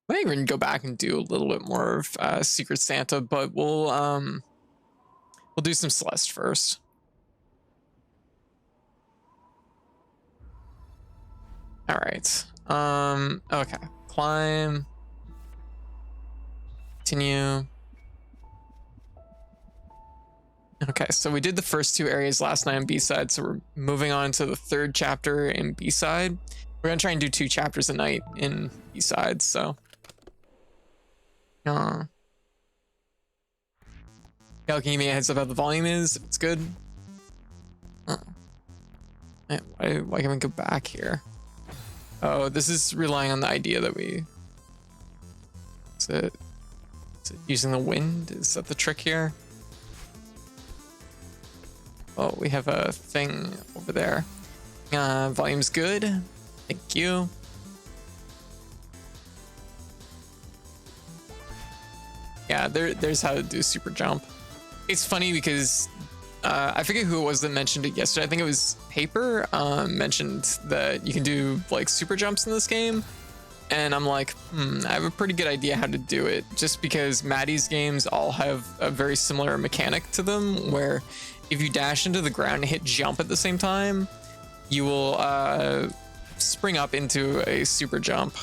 might even go back and do a little bit more of Secret Santa, but we'll do some Celeste first. All right. Okay. Climb. Continue. Okay, so we did the first two areas last night on B-side, so we're moving on to the third chapter in B-side. We're gonna try and do 2 chapters a night in B-side, so. Y'all can give me a heads up how the volume is, if it's good. Why can't we go back here? Oh, this is relying on the idea that we... Is it using the wind? Is that the trick here? Oh, we have a thing over there. Volume's good. Thank you. Yeah, there's how to do super jump. It's funny because I forget who it was that mentioned it yesterday. I think it was Paper mentioned that you can do like super jumps in this game. And I'm like, I have a pretty good idea how to do it, just because Maddie's games all have a very similar mechanic to them, where if you dash into the ground and hit jump at the same time, you will spring up into a super jump.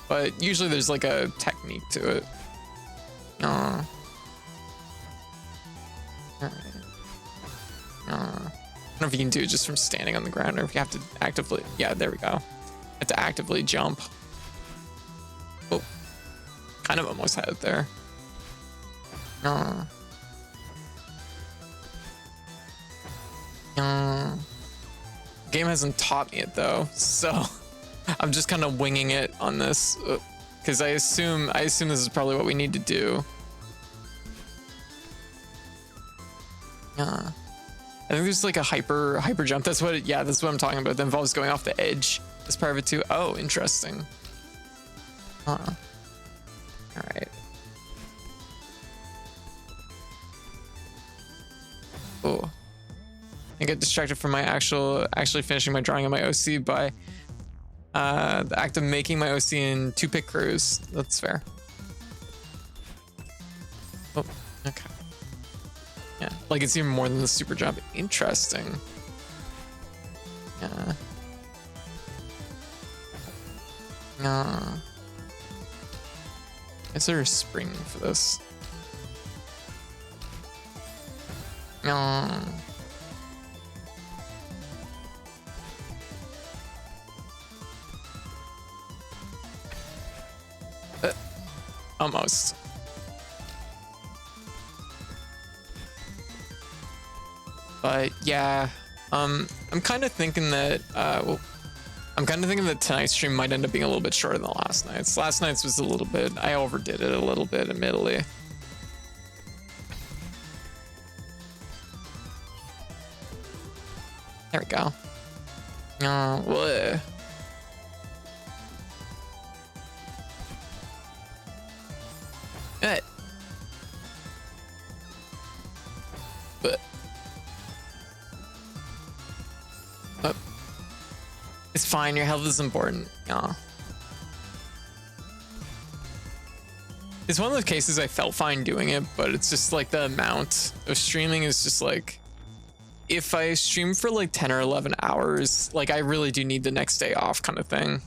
But usually there's like a technique to it. I don't know if you can do it just from standing on the ground, or if you have to actively... Yeah, there we go. Have to actively jump. Oh, kind of almost had it there. Game hasn't taught me it though, so I'm just kind of winging it on this, because I assume this is probably what we need to do. I think there's like a hyper jump. That's what that's what I'm talking about. That involves going off the edge as part of it too. Oh, interesting. All right. Oh, I get distracted from my actually finishing my drawing of my OC by the act of making my OC in 2-pick crews. That's fair. Oh, okay. Yeah, like it's even more than the super jump. Interesting. Yeah. Is there a spring for this? Almost. But yeah, I'm kind of thinking that tonight's stream might end up being a little bit shorter than last night's. Last night's was a little bit, I overdid it a little bit, admittedly. There we go. What? It's fine, your health is important. It's one of those cases I felt fine doing it, but it's just like the amount of streaming is just like, if I stream for like 10 or 11 hours, like I really do need the next day off kind of thing.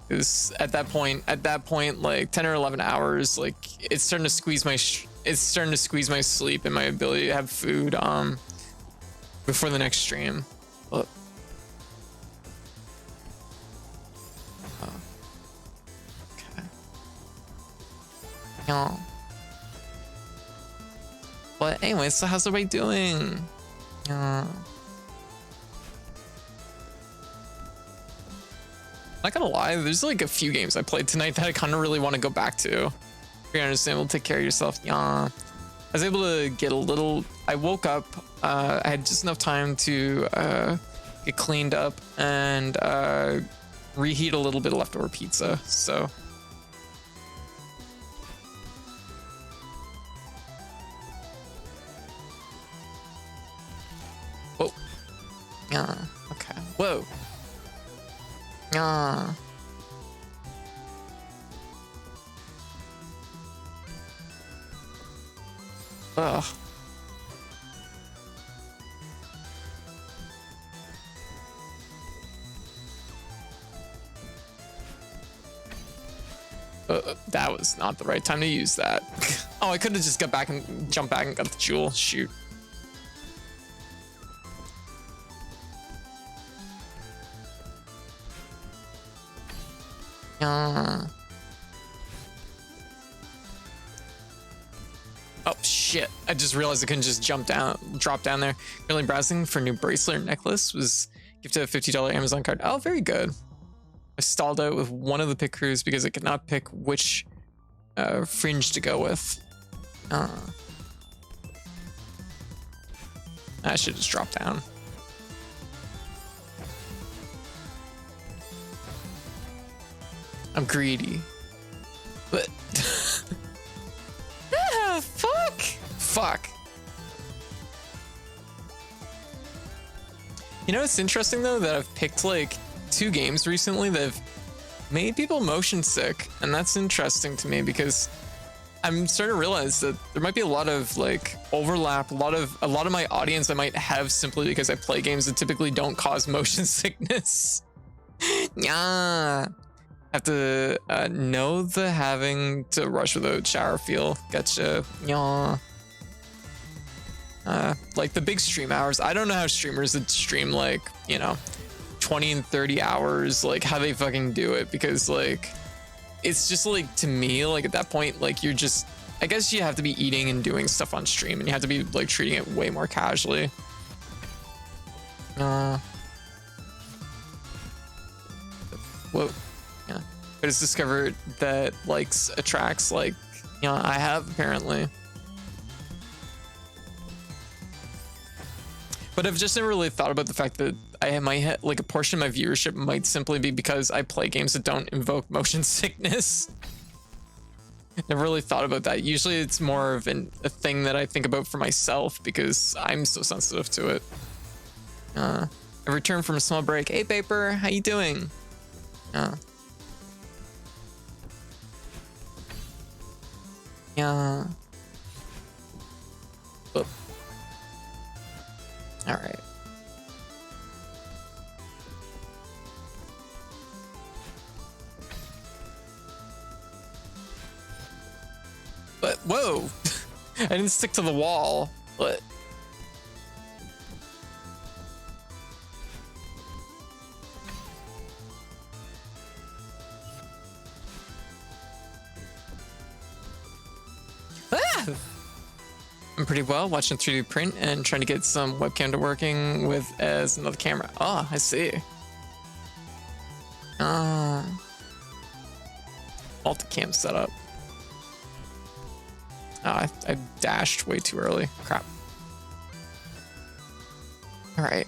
Because at that point, like 10 or 11 hours, like it's starting to squeeze my sleep and my ability to have food before the next stream. Look. Okay. No. But anyway, so how's everybody doing? Not gonna lie, there's like a few games I played tonight that I kind of really want to go back to. If you're understandable, take care of yourself. I was able to get a little. I woke up. I had just enough time to get cleaned up and reheat a little bit of leftover pizza. So. Oh. Yeah. Okay. Whoa. Ah. Ugh. That was not the right time to use that. Oh, I could have just got back and jumped back and got the jewel. Shoot. Oh shit! I just realized I couldn't just drop down there. Currently browsing for new bracelet or necklace. Was gifted a $50 Amazon card. Oh, very good. I stalled out with one of the pickers because I could not pick which fringe to go with. I should just drop down. I'm greedy. But ah, fuck. Fuck. You know, it's interesting though that I've picked like 2 games recently that have made people motion sick, and that's interesting to me because I'm starting to realize that there might be a lot of like overlap. A lot of my audience I might have simply because I play games that typically don't cause motion sickness. Yeah. Have to know the having to rush without shower feel. Gotcha. Yeah. Like the big stream hours. I don't know how streamers that stream like, you know, 20 and 30 hours, like how they fucking do it, because like it's just like, to me, like at that point, like you're just, I guess you have to be eating and doing stuff on stream, and you have to be like treating it way more casually. Whoa. Yeah. But it's discovered that likes attracts, like, you know, I have apparently. But I've just never really thought about the fact that I might like a portion of my viewership might simply be because I play games that don't invoke motion sickness. Never really thought about that. Usually it's more of a thing that I think about for myself because I'm so sensitive to it. I returned from a small break. Hey, Paper, how you doing? Yeah. Oop. All right. But whoa, I didn't stick to the wall. What? Ah! I'm pretty well watching 3D print and trying to get some webcam to working with as another camera. Oh, I see. Multicam setup. Oh, I dashed way too early. Crap. All right.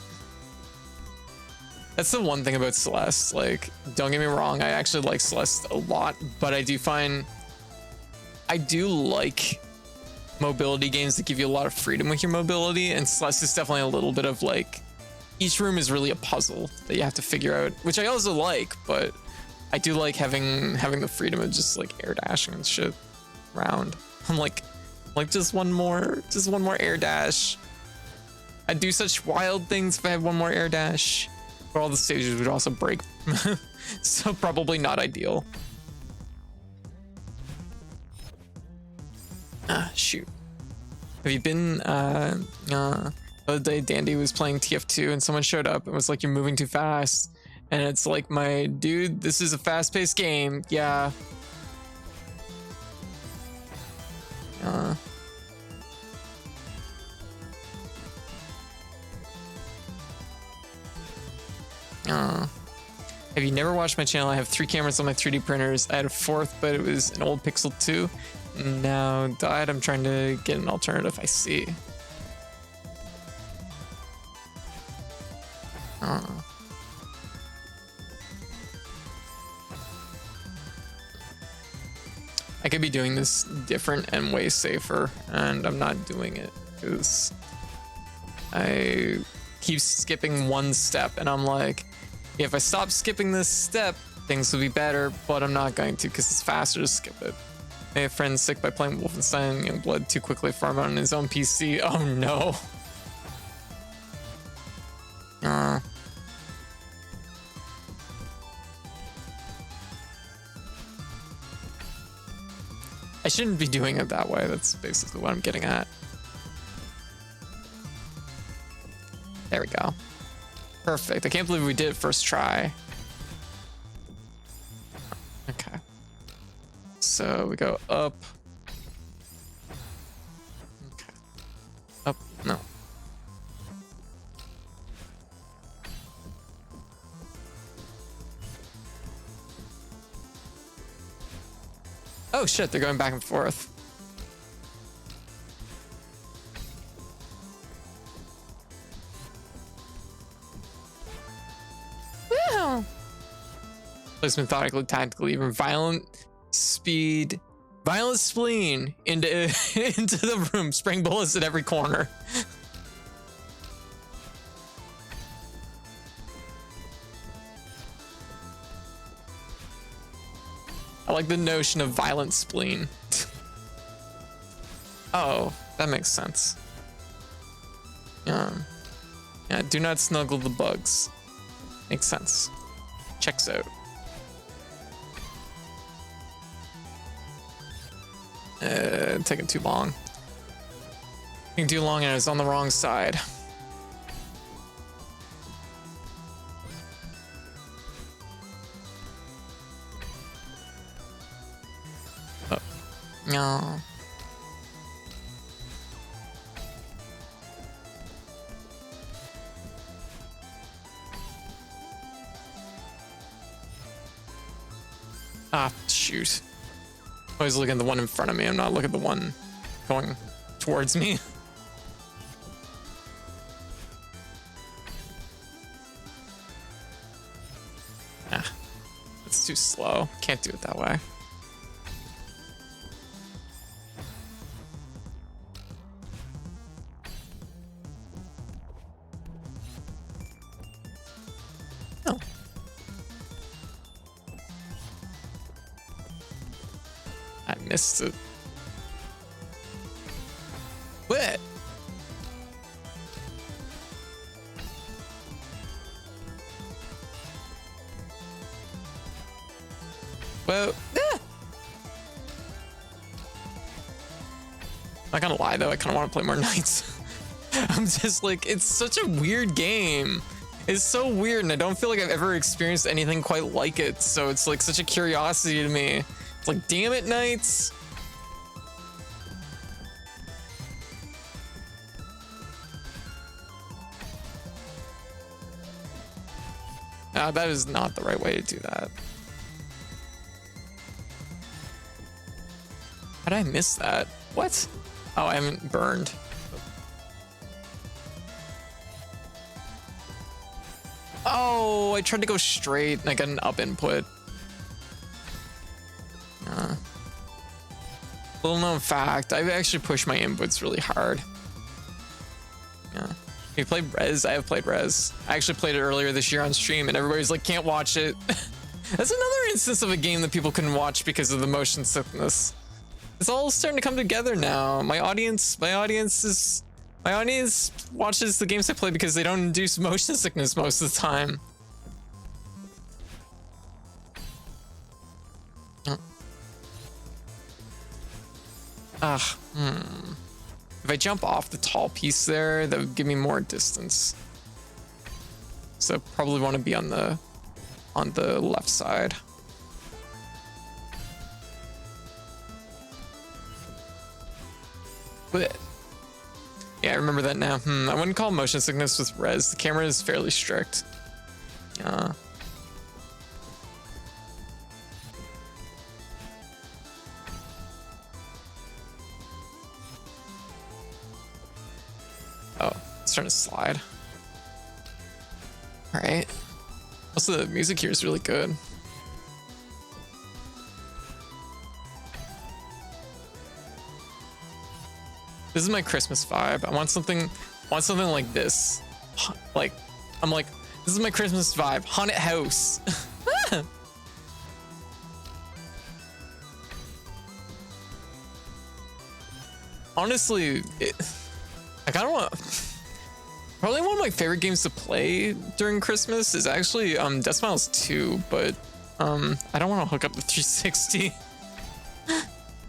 That's the one thing about Celeste. Like, don't get me wrong, I actually like Celeste a lot, but I do find I do like mobility games that give you a lot of freedom with your mobility, and Celeste is definitely a little bit of like, each room is really a puzzle that you have to figure out, which I also like, but I do like having the freedom of just like air dashing and shit around. I'm like just one more air dash. I'd do such wild things if I had one more air dash, but all the stages would also break. So probably not ideal. Shoot. Have you been the other day Dandy was playing TF2 and someone showed up and was like, you're moving too fast, and it's like, my dude, this is a fast-paced game. Yeah. Have you never watched my channel? I have 3 cameras on my 3D printers. I had a 4th, but it was an old Pixel 2. Now died. I'm trying to get an alternative. I see. I could be doing this different and way safer, and I'm not doing it because I keep skipping one step, and I'm like, If I stop skipping this step, things will be better, but I'm not going to because it's faster to skip it. Made a friend sick by playing Wolfenstein Youngblood too quickly for him on his own PC. Oh no. I shouldn't be doing it that way. That's basically what I'm getting at. There we go. Perfect. I can't believe we did it first try. Okay. So we go up. Okay. Up. No. Oh shit, they're going back and forth. Wow. Place methodically, tactically, even violent speed, violent spleen into into the room, spraying bullets at every corner. I like the notion of violent spleen. Oh, that makes sense. Yeah, do not snuggle the bugs. Makes sense. Checks out. Taking too long. Taking too long and I was on the wrong side. Oh. No. Ah, shoot. I was looking at the one in front of me. I'm not looking at the one going towards me. Ah, it's too slow. Can't do it that way. Oh. I missed it. What? Well, not gonna lie though, I kind of want to play more nights. I'm just like, it's such a weird game. It's so weird, and I don't feel like I've ever experienced anything quite like it. So it's like such a curiosity to me. It's like, damn it, Knights. That is not the right way to do that. How did I miss that? What? Oh, I haven't burned. Oh, I tried to go straight and I got an up input. Little known fact, I actually push my inputs really hard. Yeah. You played Rez? I have played Rez. I actually played it earlier this year on stream and everybody's like, can't watch it. That's another instance of a game that people couldn't watch because of the motion sickness. It's all starting to come together now. My audience watches the games I play because they don't induce motion sickness most of the time. If I jump off the tall piece there, that would give me more distance. So I probably want to be on the left side. But yeah, I remember that now. I wouldn't call motion sickness with Rez. The camera is fairly strict. Oh, it's starting to slide. All right. Also, the music here is really good. This is my Christmas vibe. I want something like this. Like, I'm like, This is my Christmas vibe. Haunted house. Honestly, I kind of want. Probably one of my favorite games to play during Christmas is actually Death Smiles 2, but I don't want to hook up the 360.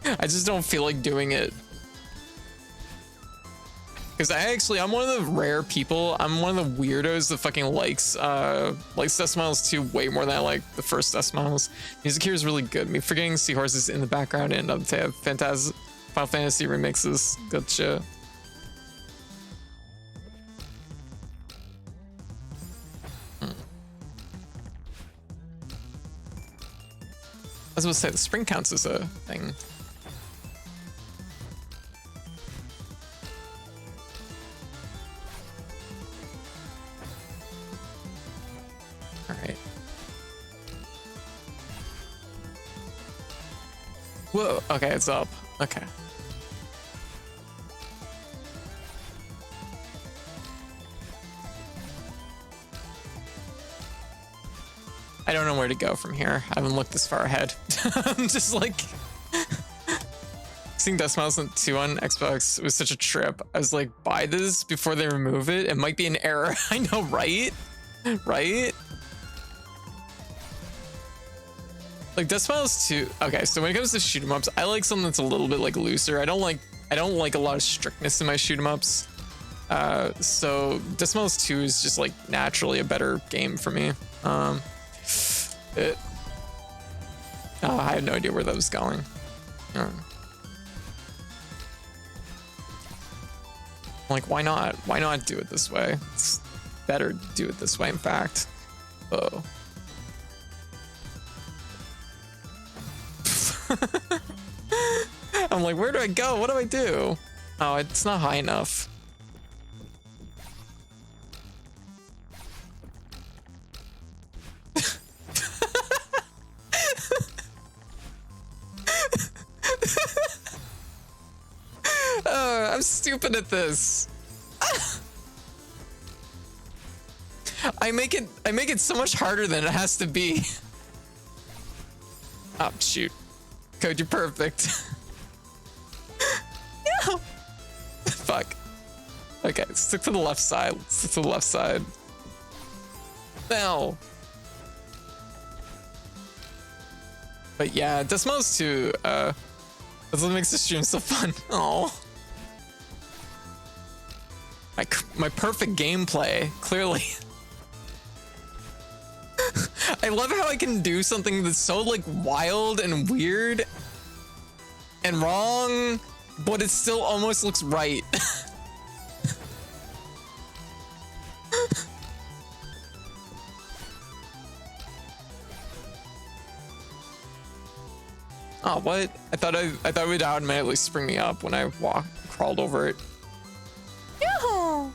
I just don't feel like doing it. Because I'm one of the rare people, I'm one of the weirdos that fucking likes Death Smiles 2 way more than I like the first Death Smiles. Music here is really good. Me forgetting seahorses in the background and up to have Final Fantasy remixes. Good shit. I was supposed to say the spring counts as a thing. All right. Whoa. Okay, it's up. Okay. I don't know where to go from here. I haven't looked this far ahead. I'm just like seeing Death Smiles 2 on Xbox was such a trip. I was like, buy this before they remove it. It might be an error. I know, right? Right? Like Death Smiles 2. Okay, so when it comes to shoot 'em ups, I like something that's a little bit like looser. I don't like a lot of strictness in my shoot 'em ups. So Death Smiles 2 is just like naturally a better game for me. I had no idea where that was going. Like, why not? Why not do it this way? It's better to do it this way, in fact. Oh. I'm like, where do I go? What do I do? Oh, it's not high enough. I'm stupid at this. I make it so much harder than it has to be. Oh shoot. Code, you're perfect. No. Fuck. Okay, stick to the left side. Stick to the left side. No. But yeah, Death Smiles 2, that's what makes the stream so fun. Oh. My perfect gameplay, clearly. I love how I can do something that's so like wild and weird and wrong, but it still almost looks right. Oh, what? I thought it would automatically spring me up when I crawled over it. Yoo-hoo!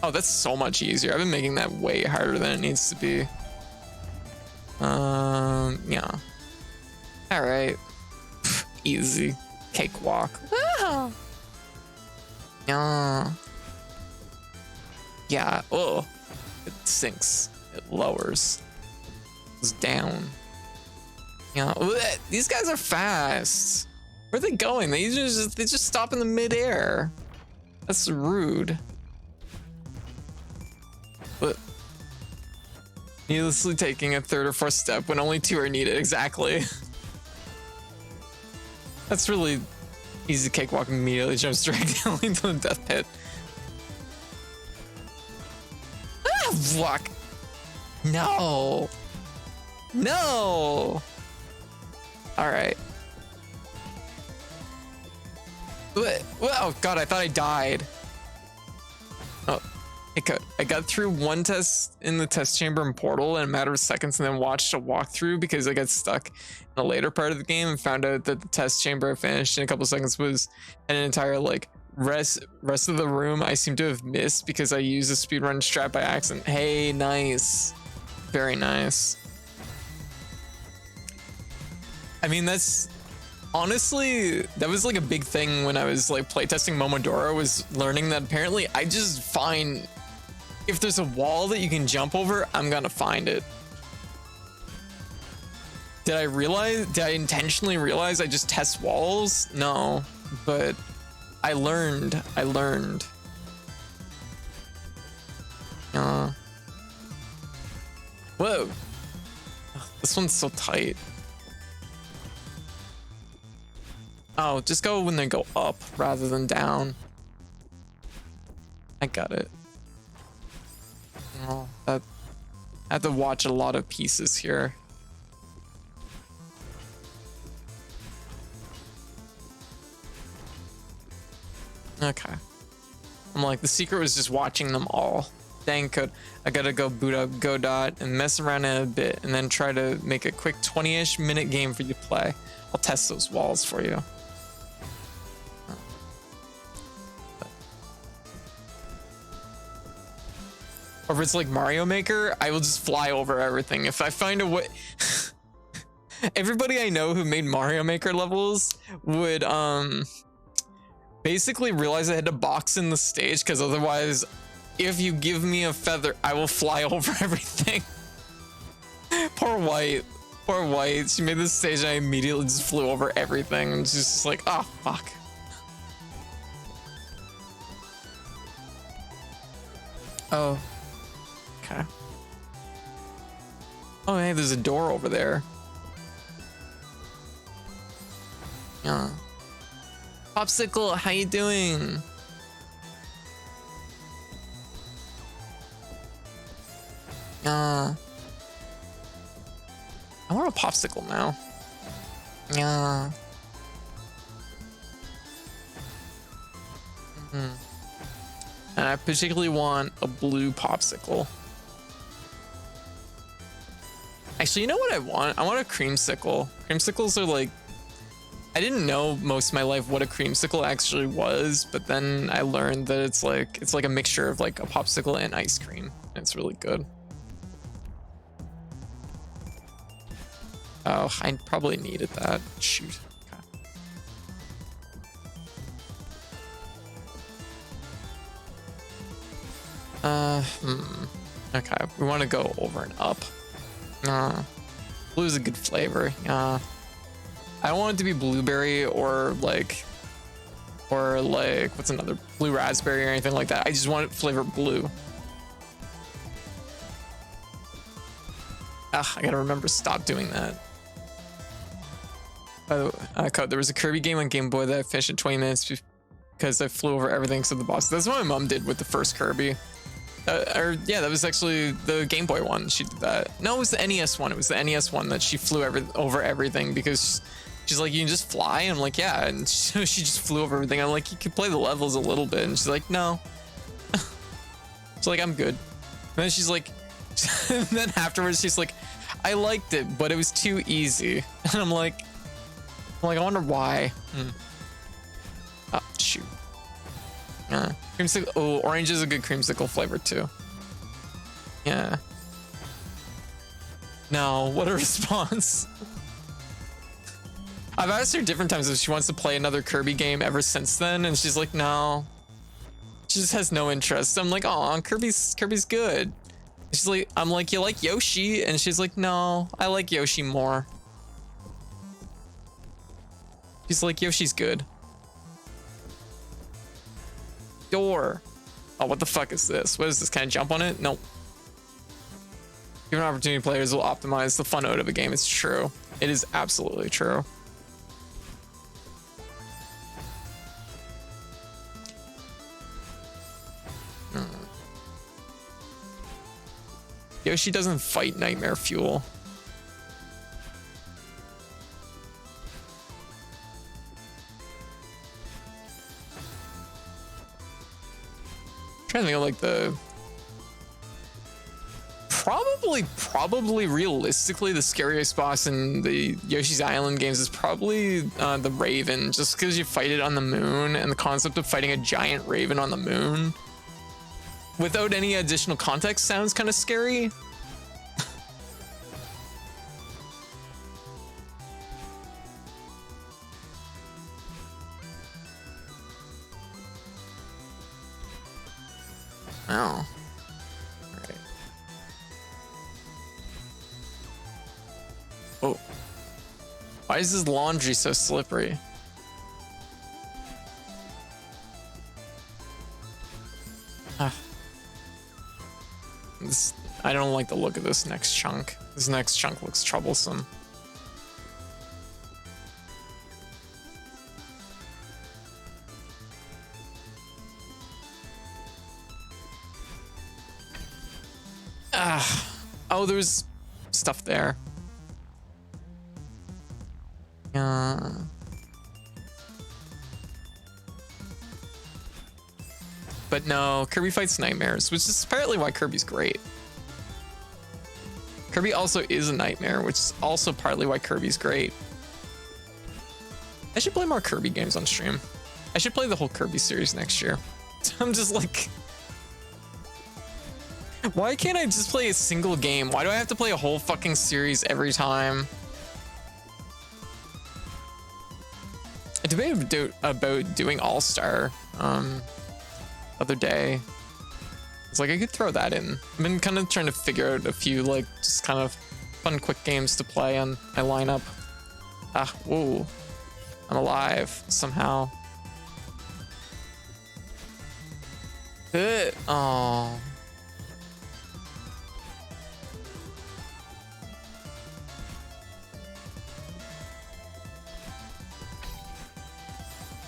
Oh, that's so much easier. I've been making that way harder than it needs to be. Yeah. All right. Easy. Cakewalk. Ah! Yeah. Yeah. Oh, it sinks. It lowers. It's down. Yeah. These guys are fast. Where are they going? They just stop in the midair. That's rude. But needlessly taking a third or fourth step when only two are needed. Exactly. That's really easy. Cakewalk immediately jumps directly into the death pit. Ah, fuck. No. No. All right. Oh God, I thought I died. Oh, I got through one test in the test chamber and portal in a matter of seconds, and then watched a walkthrough because I got stuck in a later part of the game and found out that the test chamber I finished in a couple of seconds was an entire like rest of the room I seem to have missed because I used a speedrun strat by accident. Hey, nice. Very nice. I mean, that's Honestly, that was like a big thing when I was like playtesting Momodora, was learning that apparently I just find if there's a wall that you can jump over, I'm gonna find it. Did I intentionally realize I just test walls? No, but I learned. Whoa. This one's so tight. Oh, just go when they go up rather than down. I got it. Oh, I have to watch a lot of pieces here. Okay. I'm like, the secret was just watching them all. Dang code. I gotta go boot up Godot and mess around in a bit and then try to make a quick 20-ish minute game for you to play. I'll test those walls for you. Or if it's like Mario Maker, I will just fly over everything. If I find a way... Everybody I know who made Mario Maker levels would basically realize I had to box in the stage, because otherwise, if you give me a feather, I will fly over everything. Poor White. Poor White. She made this stage and I immediately just flew over everything. And she's just like, oh, fuck. Oh. Okay. Oh, hey, there's a door over there. Yeah. Popsicle, how you doing? I want a popsicle now. Yeah. And I particularly want a blue popsicle. Actually, you know what I want? I want a creamsicle. Creamsicles are like, I didn't know most of my life what a creamsicle actually was, but then I learned that it's like a mixture of like a popsicle and ice cream. It's really good. Oh, I probably needed that. Shoot. Okay. Okay, we want to go over and up. Blue's a good flavor. I don't want it to be blueberry or like what's another, blue raspberry or anything like that. I just want it flavored blue. I gotta remember to stop doing that. Oh, code. There was a Kirby game on Game Boy that I finished in 20 minutes because I flew over everything except the boss. That's what my mom did with the first Kirby. Yeah, that was actually the Game Boy one. She did that. No, it was the NES one. It was the NES one that she flew over everything because she's like, you can just fly. And I'm like, yeah. And so she just flew over everything. I'm like, you can play the levels a little bit. And she's like, no. She's like, I'm good. And then she's like, and then afterwards she's like, I liked it, but it was too easy. And I'm like, I wonder why. Oh, shoot. Creamsicle. Oh, orange is a good creamsicle flavor too. Yeah. No, what a response. I've asked her different times if she wants to play another Kirby game ever since then, and she's like, no. She just has no interest. I'm like, oh, Kirby's good. She's like, I'm like, you like Yoshi? And she's like, no, I like Yoshi more. She's like, Yoshi's good. Door. Oh, what the fuck is this? What is this? Can I jump on it? Nope. Given opportunity, players will optimize the fun out of a game. It's true. It is absolutely true. Yoshi doesn't fight Nightmare Fuel. I'm trying to think of like the probably realistically the scariest boss in the Yoshi's Island games is probably the Raven, just because you fight it on the moon, and the concept of fighting a giant Raven on the moon without any additional context sounds kind of scary. Oh. Alright. Oh. Why is this laundry so slippery? Ah. I don't like the look of this next chunk. This next chunk looks troublesome. Ah. Oh, there's stuff there. But no, Kirby fights nightmares, which is apparently why Kirby's great. Kirby also is a nightmare, which is also partly why Kirby's great. I should play more Kirby games on stream. I should play the whole Kirby series next year. I'm just like, why can't I just play a single game? Why do I have to play a whole fucking series every time? I debated about doing All-Star other day. It's like I could throw that in. I've been kind of trying to figure out a few like just kind of fun quick games to play on my lineup. Ah, whoa. I'm alive somehow. Oh.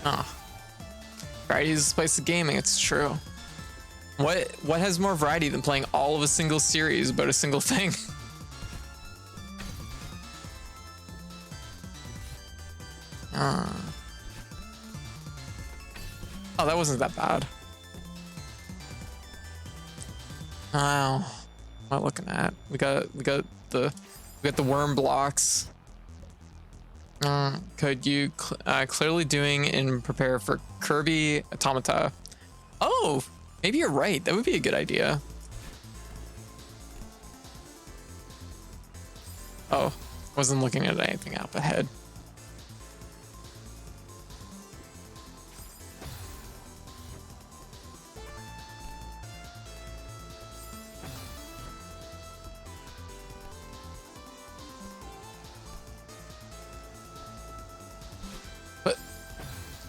Oh. Variety is the spice of gaming, it's true. What has more variety than playing all of a single series about a single thing? Oh, that wasn't that bad. Wow. What am I looking at? We got the worm blocks. Could you clearly doing and prepare for Kirby Automata? Oh, maybe you're right. That would be a good idea. Oh, wasn't looking at anything up ahead.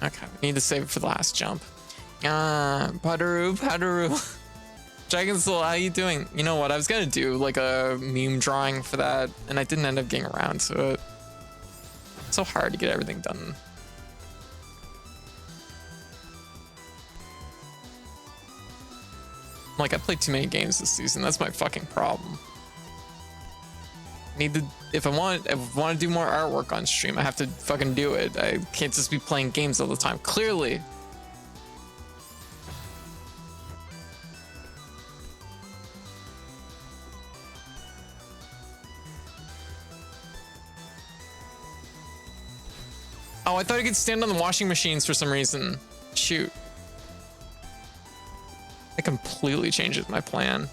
Okay, we need to save it for the last jump. Padaru. Dragon Soul, how you doing? You know what? I was gonna do like a meme drawing for that, and I didn't end up getting around to it. It's so hard to get everything done. Like, I played too many games this season. That's my fucking problem. If I want to do more artwork on stream, I have to fucking do it. I can't just be playing games all the time. Clearly. Oh, I thought I could stand on the washing machines for some reason. Shoot. It completely changes my plan.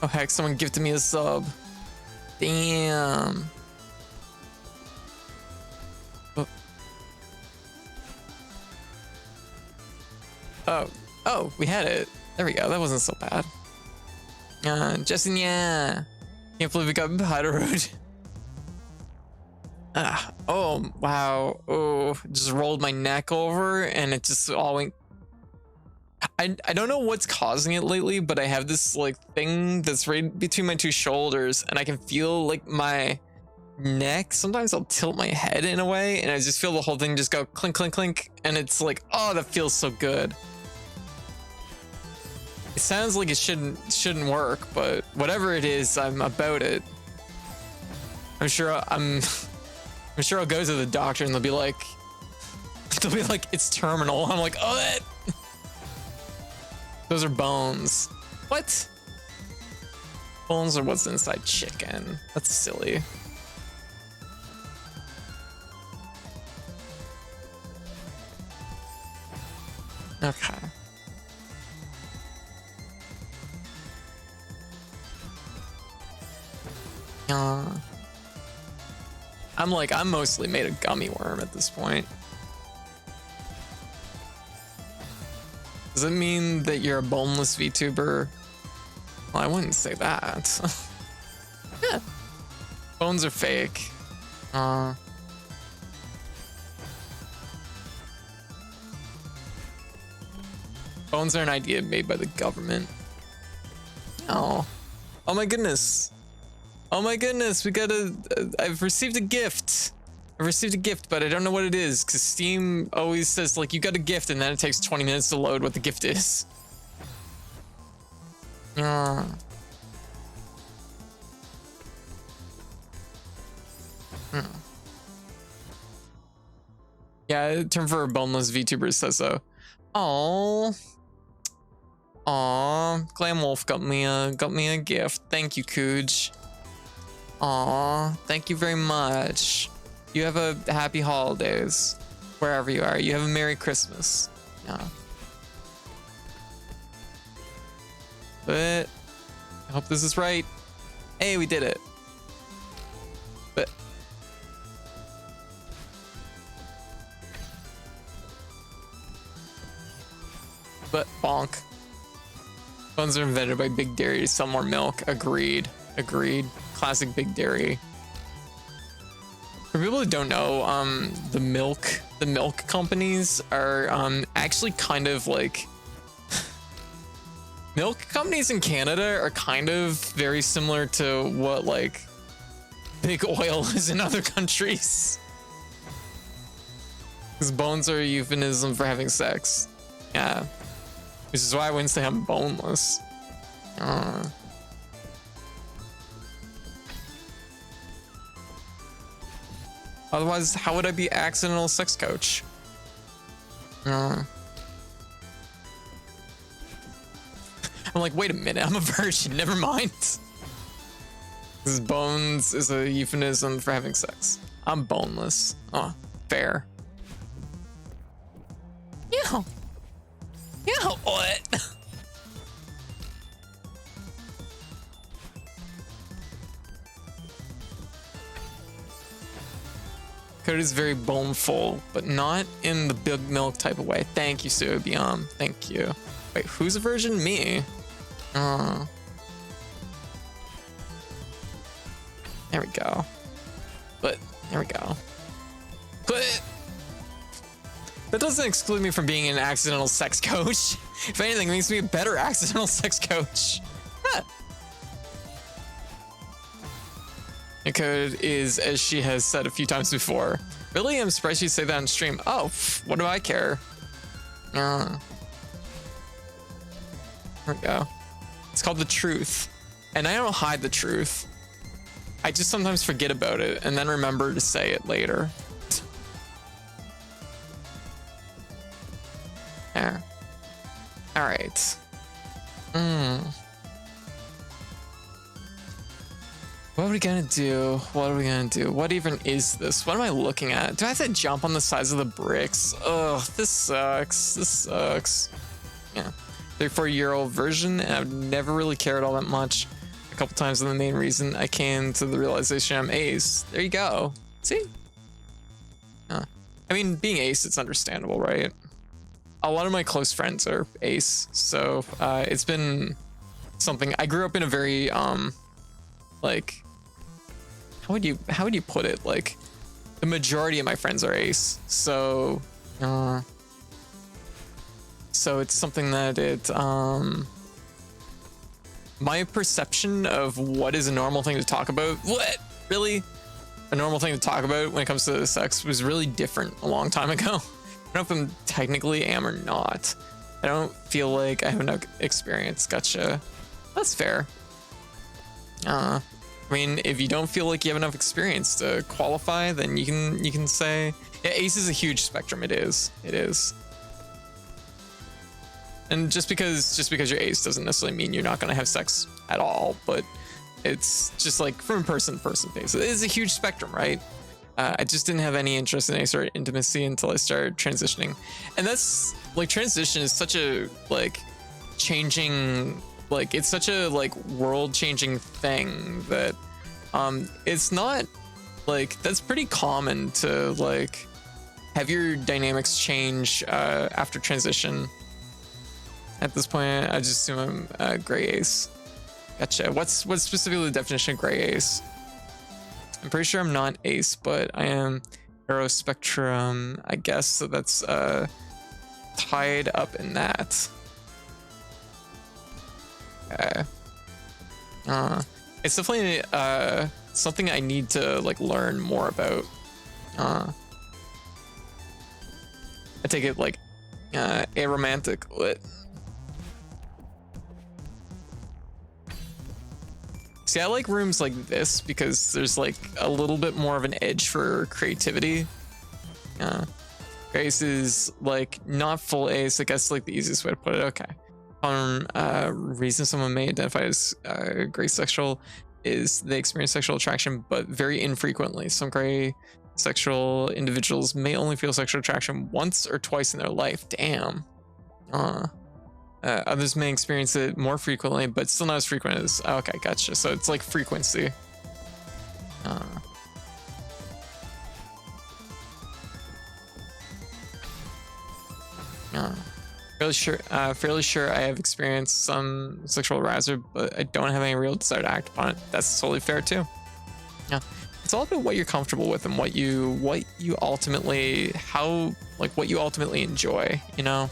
Oh heck, someone gifted me a sub. Damn. Oh, we had it. There we go. That wasn't so bad. Justin, yeah. Can't believe we got Powder Road. Oh, wow. Oh, just rolled my neck over and it just all went. I don't know what's causing it lately, but I have this like thing that's right between my two shoulders and I can feel like my neck. Sometimes I'll tilt my head in a way and I just feel the whole thing just go clink, clink, clink. And it's like, oh, that feels so good. It sounds like it shouldn't work, but whatever it is, I'm about it. I'm sure I'll go to the doctor and they'll be like, it's terminal. I'm like, oh, that. Those are bones. What? Bones are what's inside chicken. That's silly. Okay. I'm mostly made of gummy worm at this point. Does it mean that you're a boneless VTuber? Well, I wouldn't say that. Yeah. Bones are fake. Bones are an idea made by the government. Oh. Oh my goodness. Oh my goodness, I've received a gift. I've received a gift, but I don't know what it is, because Steam always says, like, you got a gift, and then it takes 20 minutes to load what the gift is. Hmm. Yeah, term for a boneless VTuber says so. Oh. Aw, Glam Wolf got me a gift. Thank you, Cooge. Aw, thank you very much. You have a happy holidays wherever you are. You have a Merry Christmas. Yeah. But I hope this is right. Hey, we did it. But bonk. Bones are invented by Big Dairy to sell more milk. Agreed. Agreed. Classic Big Dairy. For people who don't know, the milk companies are actually kind of like milk companies in Canada are kind of very similar to what like big oil is in other countries. Because bones are a euphemism for having sex. Yeah. Which is why I wouldn't say I'm boneless. Otherwise, how would I be accidental sex coach? I'm like, wait a minute, I'm a virgin, never mind. Because bones is a euphemism for having sex. I'm boneless. Oh, fair. Yeah. Yeah, what? Code is very boneful, but not in the big milk type of way. Thank you, Subium. Thank you. Wait, who's a virgin? Me. There we go. But there we go. But that doesn't exclude me from being an accidental sex coach. If anything, it makes me a better accidental sex coach. Huh. The code is, as she has said a few times before. Really? I'm surprised she'd say that on stream. Oh, what do I care? There we go. It's called the truth. And I don't hide the truth. I just sometimes forget about it and then remember to say it later. There. All right. What are we gonna do? What are we gonna do? What even is this? What am I looking at? Do I have to jump on the sides of the bricks? Ugh, this sucks. This sucks. Yeah. 34-year-old version, and I've never really cared all that much. A couple times, and the main reason I came to the realization I'm ace. There you go. See? I mean, being ace, it's understandable, right? A lot of my close friends are ace, so it's been something. I grew up in a very like, how would you put it? Like, the majority of my friends are ace, so it's something that my perception of what is a normal thing to talk about, what really a normal thing to talk about when it comes to sex was really different a long time ago. I don't know if I'm technically am or not. I don't feel like I have enough experience. Gotcha. That's fair. I mean, if you don't feel like you have enough experience to qualify, then you can say, yeah, ace is a huge spectrum. It is. And just because you're ace doesn't necessarily mean you're not gonna have sex at all. But it's just like from person to person basis. It is a huge spectrum, right? I just didn't have any interest in any sort of intimacy until I started transitioning. And that's like, transition is such a like changing, like it's such a like world changing thing that it's not like, that's pretty common to like have your dynamics change after transition. at this point. I just assume I'm gray ace. Gotcha. What's specifically the definition of gray ace? I'm pretty sure I'm not ace, but I am arrow spectrum, I guess. So that's tied up in that. Okay. It's definitely something I need to like learn more about. I take it like aromantic lit. See, I like rooms like this because there's like a little bit more of an edge for creativity. Ace is like not full ace. I guess like the easiest way to put it. Okay. Reason someone may identify as gray sexual is they experience sexual attraction, but very infrequently. Some gray sexual individuals may only feel sexual attraction once or twice in their life. Damn. Others may experience it more frequently, but still not as frequent as. Okay, gotcha. So it's like frequency. Fairly sure I have experienced some sexual arousal, but I don't have any real desire to act upon it. That's totally fair too. Yeah, it's all about what you're comfortable with and what you ultimately what you ultimately enjoy. You know.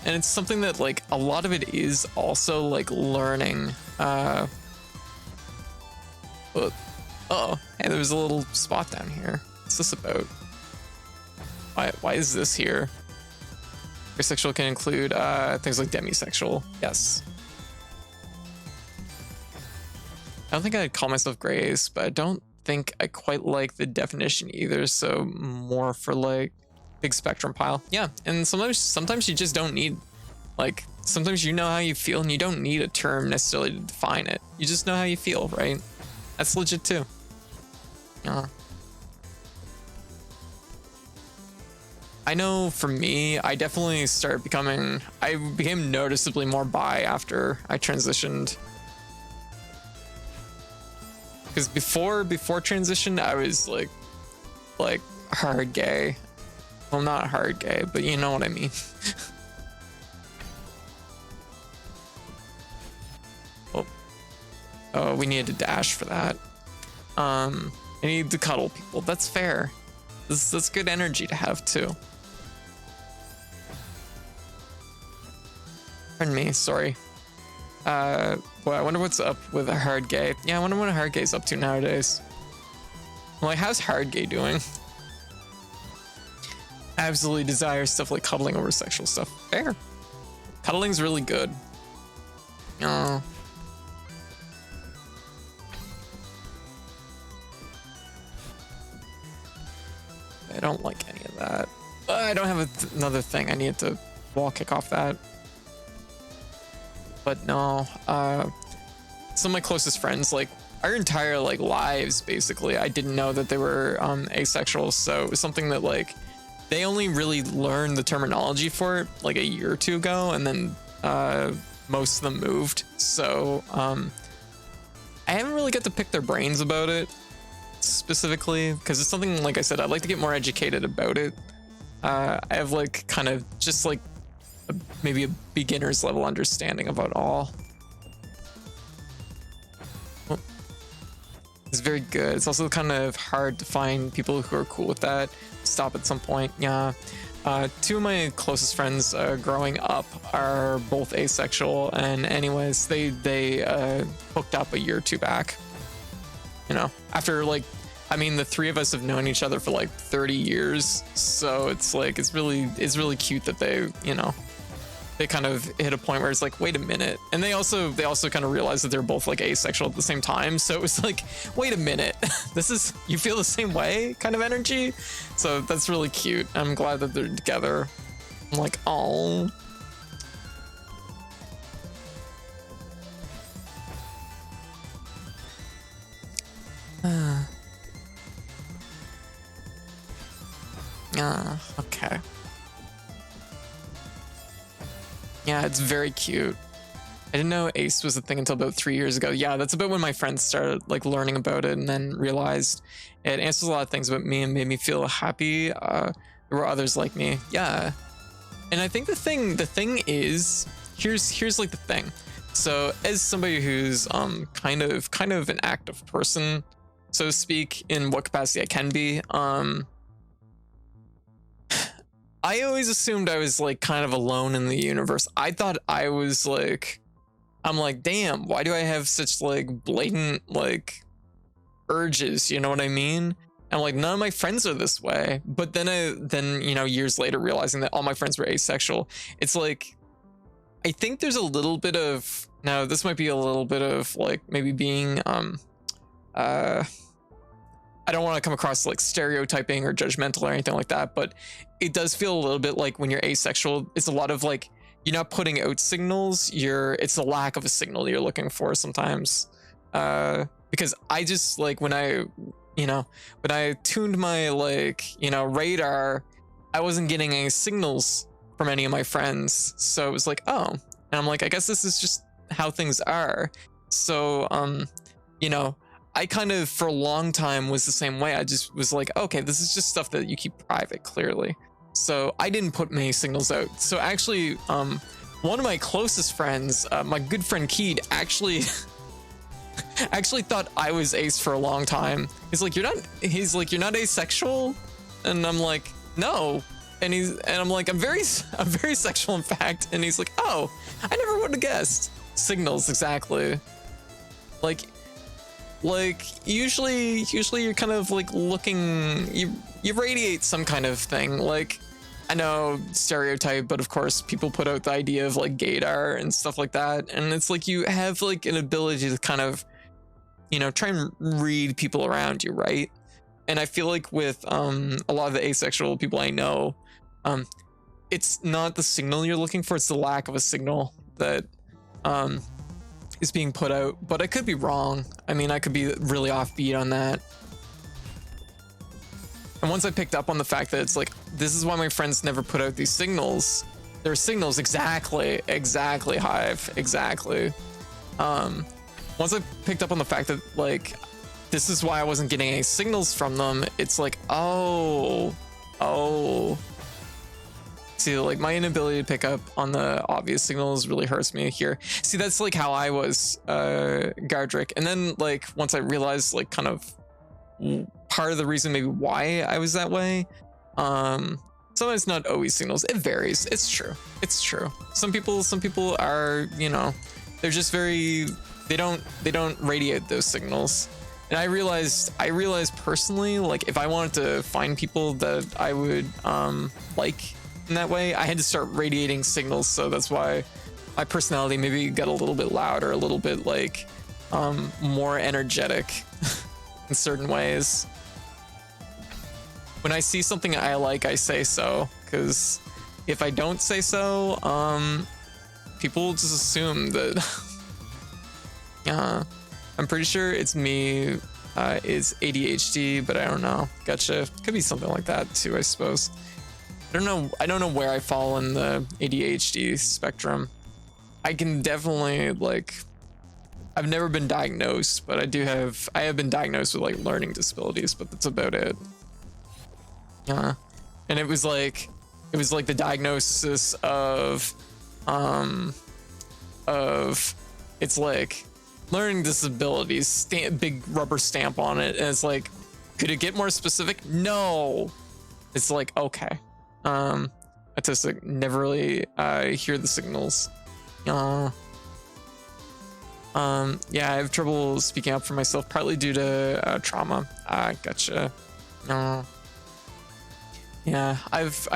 And it's something that like a lot of it is also like learning. Oh, hey, there was a little spot down here. What's this about? Why is this here? Asexual can include things like demisexual. Yes. I don't think I'd call myself gray ace, but I don't think I quite like the definition either. So more for like big spectrum pile. Yeah, and sometimes you just don't need like sometimes you know how you feel and you don't need a term necessarily to define it. You just know how you feel, right? That's legit too. I know for me, I definitely I became noticeably more bi after I transitioned. Because before transition, I was like hard gay. Well, not hard gay, but you know what I mean. Oh, we needed to dash for that. I need to cuddle people. That's fair. That's good energy to have too. Pardon me, sorry. Well, I wonder what's up with a hard gay. Yeah, I wonder what a hard gay's up to nowadays. I'm like, how's hard gay doing? Absolutely desire stuff like cuddling over sexual stuff. Fair. Cuddling's really good. Oh. I don't like any of that. I don't have another thing. I need to wall kick off that. But no, some of my closest friends, like our entire like lives, basically, I didn't know that they were asexual. So it was something that like they only really learned the terminology for it like a year or two ago, and then most of them moved. So I haven't really got to pick their brains about it specifically, because it's something, like I said, I'd like to get more educated about it. I have like kind of just like maybe a beginner's level understanding of it all. Well, it's very good. It's also kind of hard to find people who are cool with that. Stop at some point. Yeah. Two of my closest friends growing up are both asexual, and anyways, they hooked up a year or two back. You know, after like, I mean, the three of us have known each other for like 30 years, so it's like it's really cute that they, you know, they kind of hit a point where it's like, wait a minute, and they also kind of realized that they're both like asexual at the same time. So it was like, wait a minute, you feel the same way kind of energy. So that's really cute. I'm glad that they're together. I'm like, oh. Okay. Yeah, it's very cute. I didn't know ace was a thing until about 3 years ago. Yeah, that's about when my friends started like learning about it and then realized it answers a lot of things about me and made me feel happy. There were others like me. Yeah. And I think the thing is, here's like the thing. So as somebody who's kind of an active person, so to speak, in what capacity I can be, I always assumed I was like kind of alone in the universe. I thought I was like, I'm like, damn, why do I have such like blatant like urges? You know what I mean? I'm like, none of my friends are this way. But then you know, years later, realizing that all my friends were asexual, it's like, I think there's a little bit of, now this might be a little bit of like maybe being, I don't want to come across like stereotyping or judgmental or anything like that, but it does feel a little bit like when you're asexual, it's a lot of like, you're not putting out signals, it's a lack of a signal you're looking for sometimes. Because I just like when I tuned my like, radar, I wasn't getting any signals from any of my friends. So it was like, oh, and I'm like, I guess this is just how things are. So, I kind of for a long time was the same way. I just was like, okay, this is just stuff that you keep private, clearly. So I didn't put many signals out. So actually, one of my closest friends, my good friend Keed, actually thought I was ace for a long time. He's like, you're not asexual? And I'm like, no. And I'm like, I'm very sexual, in fact. And he's like, oh, I never would have guessed. Signals, exactly. Like usually you're kind of like looking, you radiate some kind of thing. Like, I know stereotype, but of course people put out the idea of like gaydar and stuff like that. And it's like you have like an ability to kind of, try and read people around you, right? And I feel like with a lot of the asexual people I know, it's not the signal you're looking for, it's the lack of a signal that is being put out. But I could be wrong. I mean, I could be really offbeat on that. And once I picked up on the fact that it's like, this is why my friends never put out these signals. Their signals, exactly, Hive, exactly. Once I picked up on the fact that like, this is why I wasn't getting any signals from them, it's like, oh. See, like my inability to pick up on the obvious signals really hurts me here. See, that's like how I was, Gardrick. And then like, once I realized like kind of part of the reason maybe why I was that way, sometimes not always signals. It varies. It's true. Some people are, they're just very, they don't radiate those signals. And I realized personally, like if I wanted to find people that I would like in that way, I had to start radiating signals. So that's why my personality maybe got a little bit louder, a little bit like more energetic in certain ways. When I see something I like, I say so, because if I don't say so, people just assume that I'm pretty sure it's me, is ADHD, but I don't know. Gotcha. Could be something like that too, I suppose. I don't know where I fall in the ADHD spectrum. I can definitely like, I've never been diagnosed, but I have been diagnosed with like learning disabilities, but that's about it. And it was like the diagnosis of it's like learning disabilities, big rubber stamp on it. And it's like, could it get more specific? No. It's like, okay. Autistic, never really hear the signals. Yeah, I have trouble speaking up for myself, partly due to trauma. Gotcha. Yeah, I've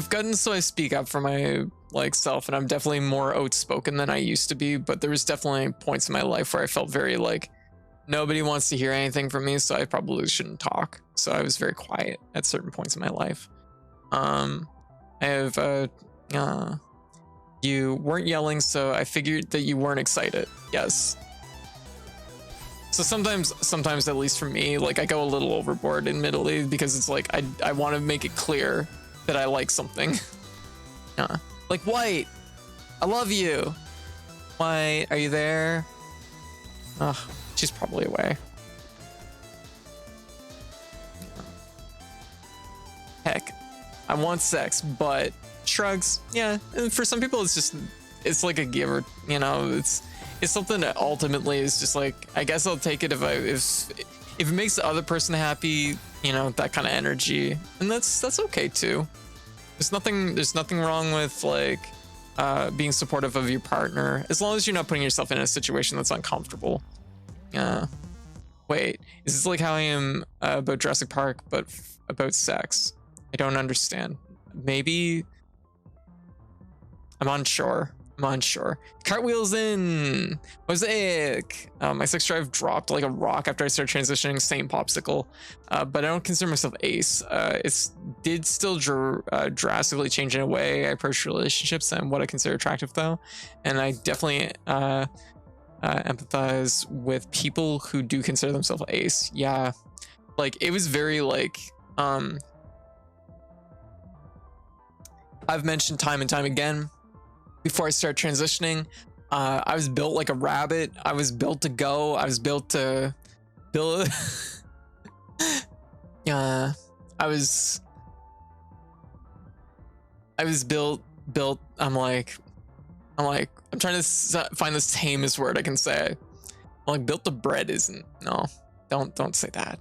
gotten so I speak up for my like self, and I'm definitely more outspoken than I used to be. But there was definitely points in my life where I felt very like nobody wants to hear anything from me, so I probably shouldn't talk. So I was very quiet at certain points in my life. I have you weren't yelling, so I figured that you weren't excited. Yes. So sometimes at least for me, like I go a little overboard, admittedly, because it's like I want to make it clear that I like something. Like white. I love you. Why are you there? Ugh, she's probably away. Heck, I want sex, but shrugs. Yeah, and for some people, it's like a giver. You know, it's something that ultimately is just like, I guess I'll take it if it makes the other person happy. You know, that kind of energy, and that's okay too. There's nothing wrong with like being supportive of your partner, as long as you're not putting yourself in a situation that's uncomfortable. Wait, is this like how I am about Jurassic Park, but about sex? I don't understand. Maybe I'm unsure. Cartwheels in. Mosaic. My sex drive dropped like a rock after I started transitioning. Same popsicle. But I don't consider myself ace. It did still drastically change in a way I approach relationships and what I consider attractive, though. And I definitely empathize with people who do consider themselves ace. Yeah, like it was very like I've mentioned time and time again, before I start transitioning, I was built like a rabbit. I was built to go. I was built to build. I was built. I'm trying to find the tamest word I can say. I'm like built to bread isn't. No, don't say that.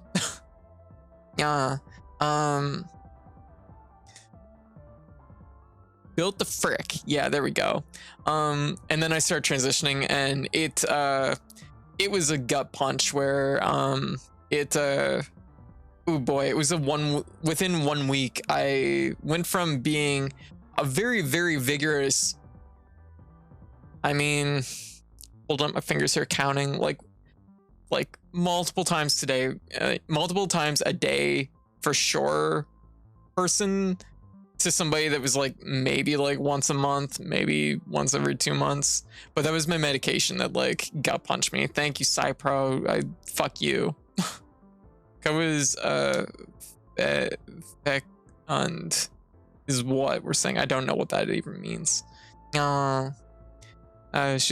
Built the frick. Yeah, there we go. And then I started transitioning, and it was a gut punch where oh boy, it was within 1 week I went from being a very, very vigorous, I mean, hold up my fingers here counting, like multiple times today, multiple times a day for sure person, to somebody that was like maybe like once a month, maybe once every 2 months. But that was my medication that like gut punched me. Thank you, Cypro. Fuck you. I was and is what we're saying. I don't know what that even means. She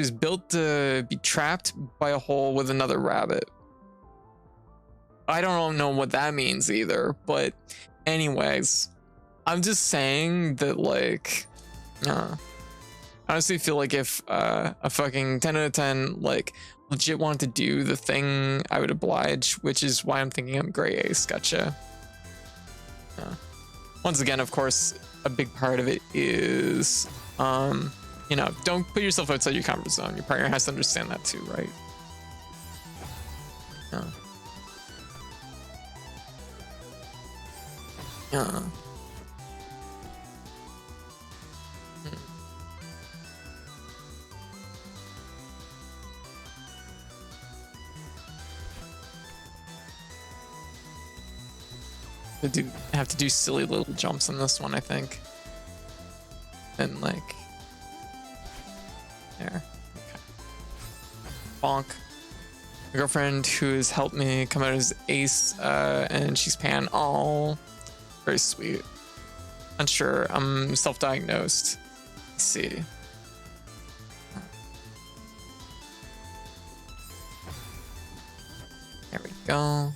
was built to be trapped by a hole with another rabbit. I don't know what that means either, but anyways, I'm just saying that, like, I honestly feel like if a fucking 10 out of 10, like, legit wanted to do the thing, I would oblige, which is why I'm thinking I'm gray ace. Gotcha. Once again, of course, a big part of it is, you know, don't put yourself outside your comfort zone. Your partner has to understand that too, right? Have to do silly little jumps in this one, I think. And like there. Okay. Bonk. My girlfriend who has helped me come out as ace, and she's pan. Oh, very sweet. Unsure. I'm self-diagnosed. Let's see. There we go.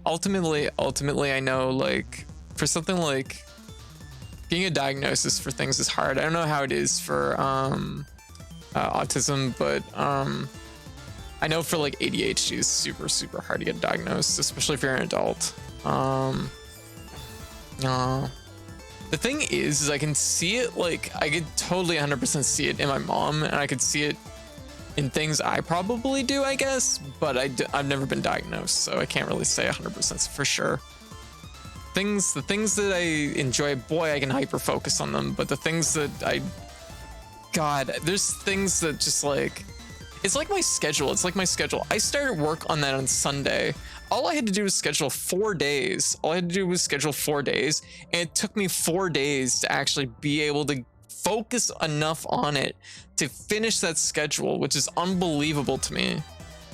Ultimately, I know, like, for something like getting a diagnosis for things is hard. I don't know how it is for autism, but I know for like ADHD is super, super hard to get diagnosed, especially if you're an adult. The thing is I can see it, like, I could totally 100% see it in my mom, and I could see it in things I probably do, I guess, but I've never been diagnosed, so I can't really say 100% for sure. The things that I enjoy, boy, I can hyper focus on them, but the things that God, there's things that just like, it's like my schedule. I started work on that on Sunday. All I had to do was schedule 4 days. And it took me 4 days to actually be able to focus enough on it to finish that schedule, which is unbelievable to me.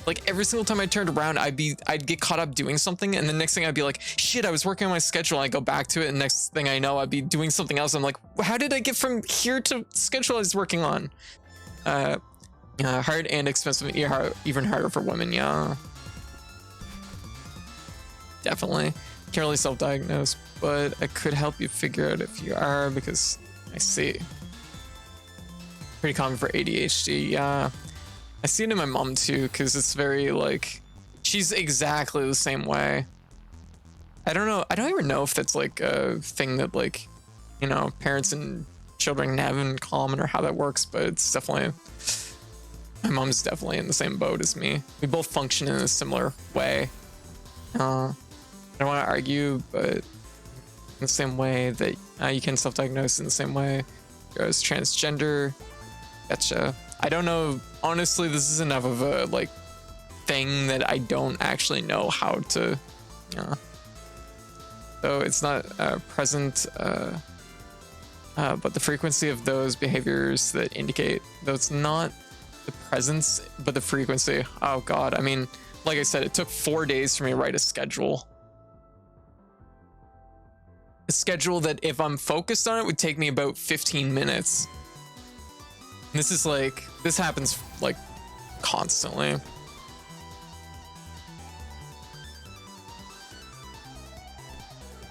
like every single time I turned around, I'd get caught up doing something, and the next thing I'd be like, shit, I was working on my schedule. And I go back to it, and next thing I know, I'd be doing something else. I'm like, how did I get from here to schedule I was working on? Hard and expensive, even harder for women. Yeah, definitely. Can't really self-diagnose, but I could help you figure out if you are, because I see. Pretty common for ADHD. Yeah, I see it in my mom too, because it's very like, she's exactly the same way. I don't know. I don't even know if that's like a thing that like, you know, parents and children have in common or how that works, but it's definitely, my mom's definitely in the same boat as me. We both function in a similar way. I don't want to argue, but in the same way that you can self-diagnose in the same way goes transgender. Gotcha. I don't know. Honestly, this is enough of a like thing that I don't actually know how to. So it's not present, but the frequency of those behaviors that indicate, though it's not the presence, but the frequency. Oh God. I mean, like I said, it took 4 days for me to write a schedule. A schedule that if I'm focused on it would take me about 15 minutes. And this is like, this happens like constantly.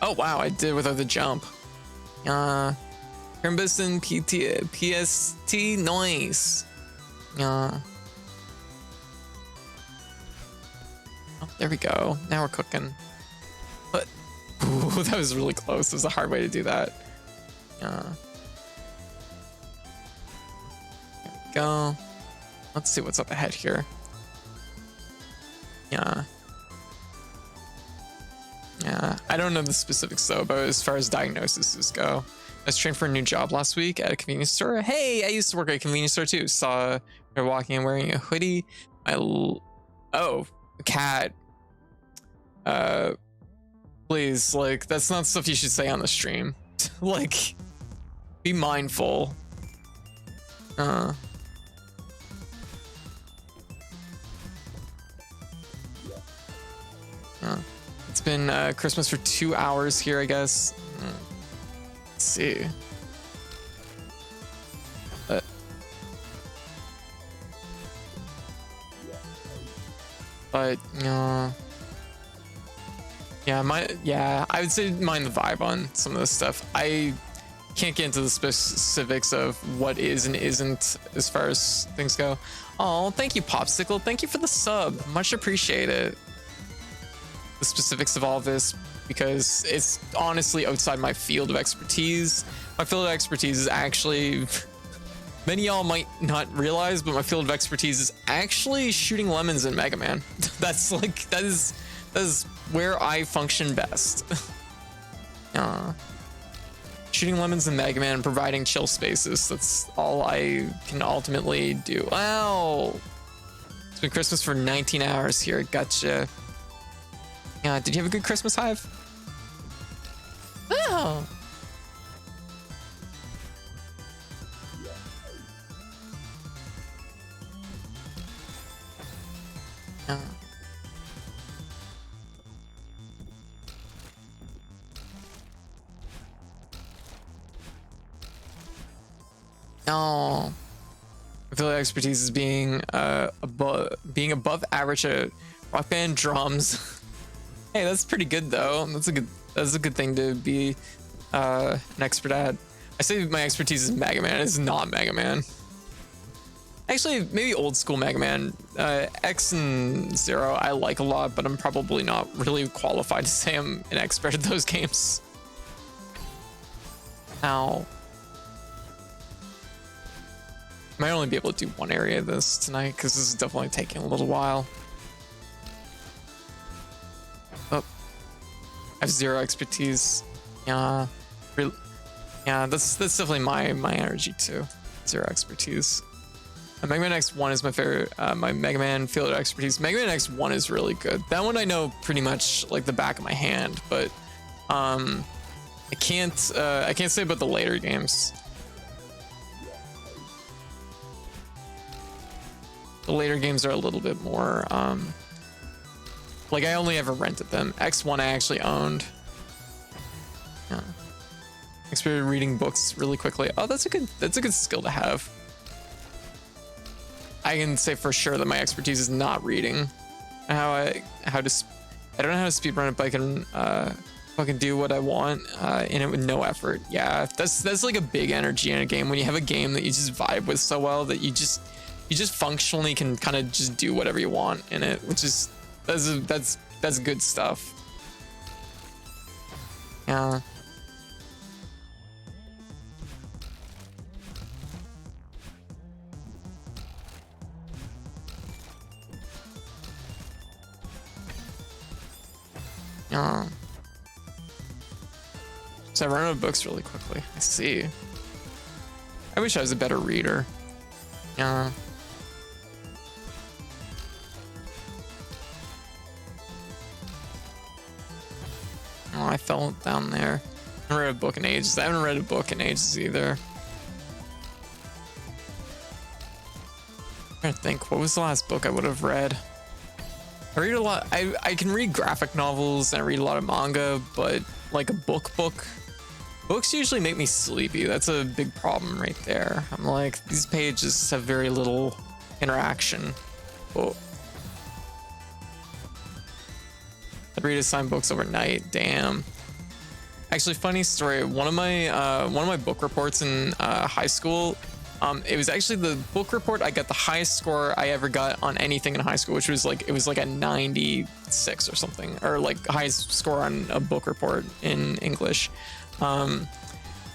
Oh wow, I did without the jump. Crimbus and PST noise. Oh, there we go. Now we're cooking. But ooh, that was really close. It was a hard way to do that. There we go. Let's see what's up ahead here. Yeah, I don't know the specifics though, but as far as diagnoses go, I was trained for a new job last week at a convenience store. Hey, I used to work at a convenience store too. Saw her walking and wearing a hoodie. Oh, a cat. Please, like, that's not stuff you should say on the stream. Like, be mindful. It's been Christmas for 2 hours here, I guess. Let's see. But yeah, I would say mind the vibe on some of this stuff. I can't get into the specifics of what is and isn't as far as things go. Oh, thank you, Popsicle. Thank you for the sub. Much appreciated. The specifics of all of this, because it's honestly outside my field of expertise. My field of expertise is actually, many of y'all might not realize, but my field of expertise is actually shooting lemons in Mega Man. That's like, that is where I function best. Shooting lemons in Mega Man and providing chill spaces. That's all I can ultimately do. Wow. It's been Christmas for 19 hours here. Gotcha. Did you have a good Christmas, Hive? Oh. No. I feel like expertise is being above average at rock band drums. Hey, that's pretty good though. That's a good thing to be an expert at. I say my expertise is Mega Man. It's not Mega Man. Actually, maybe old school Mega Man. X and Zero I like a lot, but I'm probably not really qualified to say I'm an expert at those games. Ow. Might only be able to do one area of this tonight because this is definitely taking a little while. Oh, I have zero expertise. Yeah, that's definitely my energy too. Zero expertise. Mega Man X1 is my favorite. My Mega Man field of expertise. Mega Man X1 is really good. That one I know pretty much like the back of my hand, but I can't say about the later games. The later games are a little bit more, like I only ever rented them. X1 I actually owned. Yeah. I started reading books really quickly. Oh, that's a good skill to have. I can say for sure that my expertise is not reading. I don't know how to speedrun it, but I can fucking do what I want in it with no effort. Yeah, that's like a big energy in a game when you have a game that you just vibe with so well that you just functionally can kind of just do whatever you want in it, which is that's good stuff. Yeah. So I run out of books really quickly. I see. I wish I was a better reader. Yeah. Oh, I fell down there. I haven't read a book in ages. I haven't read a book in ages either. I'm trying to think, what was the last book I would have read? I read a lot. I can read graphic novels and I read a lot of manga, but like a books usually make me sleepy. That's a big problem right there. I'm like, these pages have very little interaction. Oh. I read assigned books overnight. Damn. Actually, funny story. One of my book reports in high school. It was actually the book report I got the highest score I ever got on anything in high school, which was like, it was like a 96 or something, or like highest score on a book report in English. It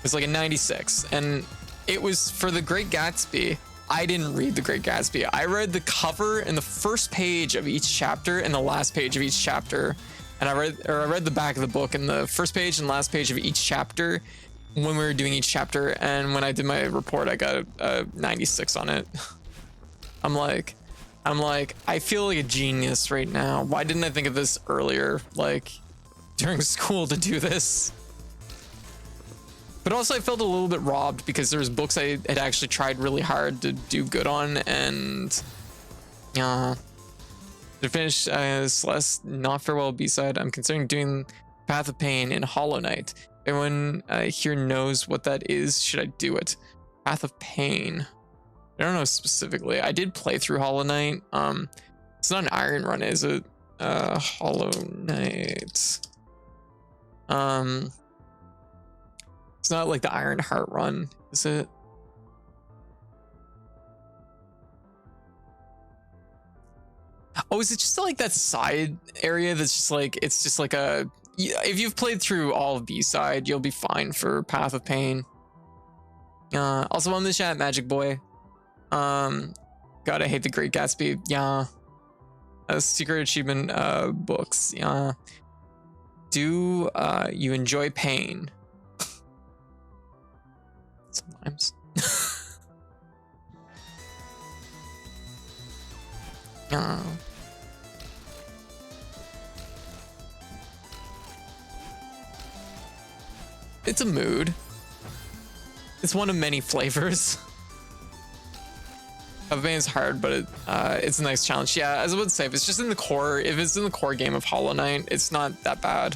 was like a 96, and it was for The Great Gatsby. I didn't read The Great Gatsby. I read the cover and the first page of each chapter and the last page of each chapter. And I read the back of the book and the first page and last page of each chapter when we were doing each chapter. And when I did my report, I got a 96 on it. I'm like, I feel like a genius right now. Why didn't I think of this earlier? Like during school to do this? But also I felt a little bit robbed because there was books I had actually tried really hard to do good on, and to finish Celeste, Not Farewell B-side, I'm considering doing Path of Pain in Hollow Knight. Everyone here knows what that is. Should I do it? Path of Pain. I don't know specifically. I did play through Hollow Knight. It's not an Iron Run, is it? Hollow Knight. It's not like the Iron Heart run, is it? Oh, is it just like that side area that's just like, it's just like a, if you've played through all of B-side, you'll be fine for Path of Pain. Also on the chat, Magic Boy. God, I hate The Great Gatsby. Yeah. Secret achievement books. Yeah. Do you enjoy pain? Sometimes. It's a mood. It's one of many flavors. Path of Pain is hard, but it's a nice challenge. Yeah, as I would say, if it's just in the core, if it's in the core game of Hollow Knight, it's not that bad.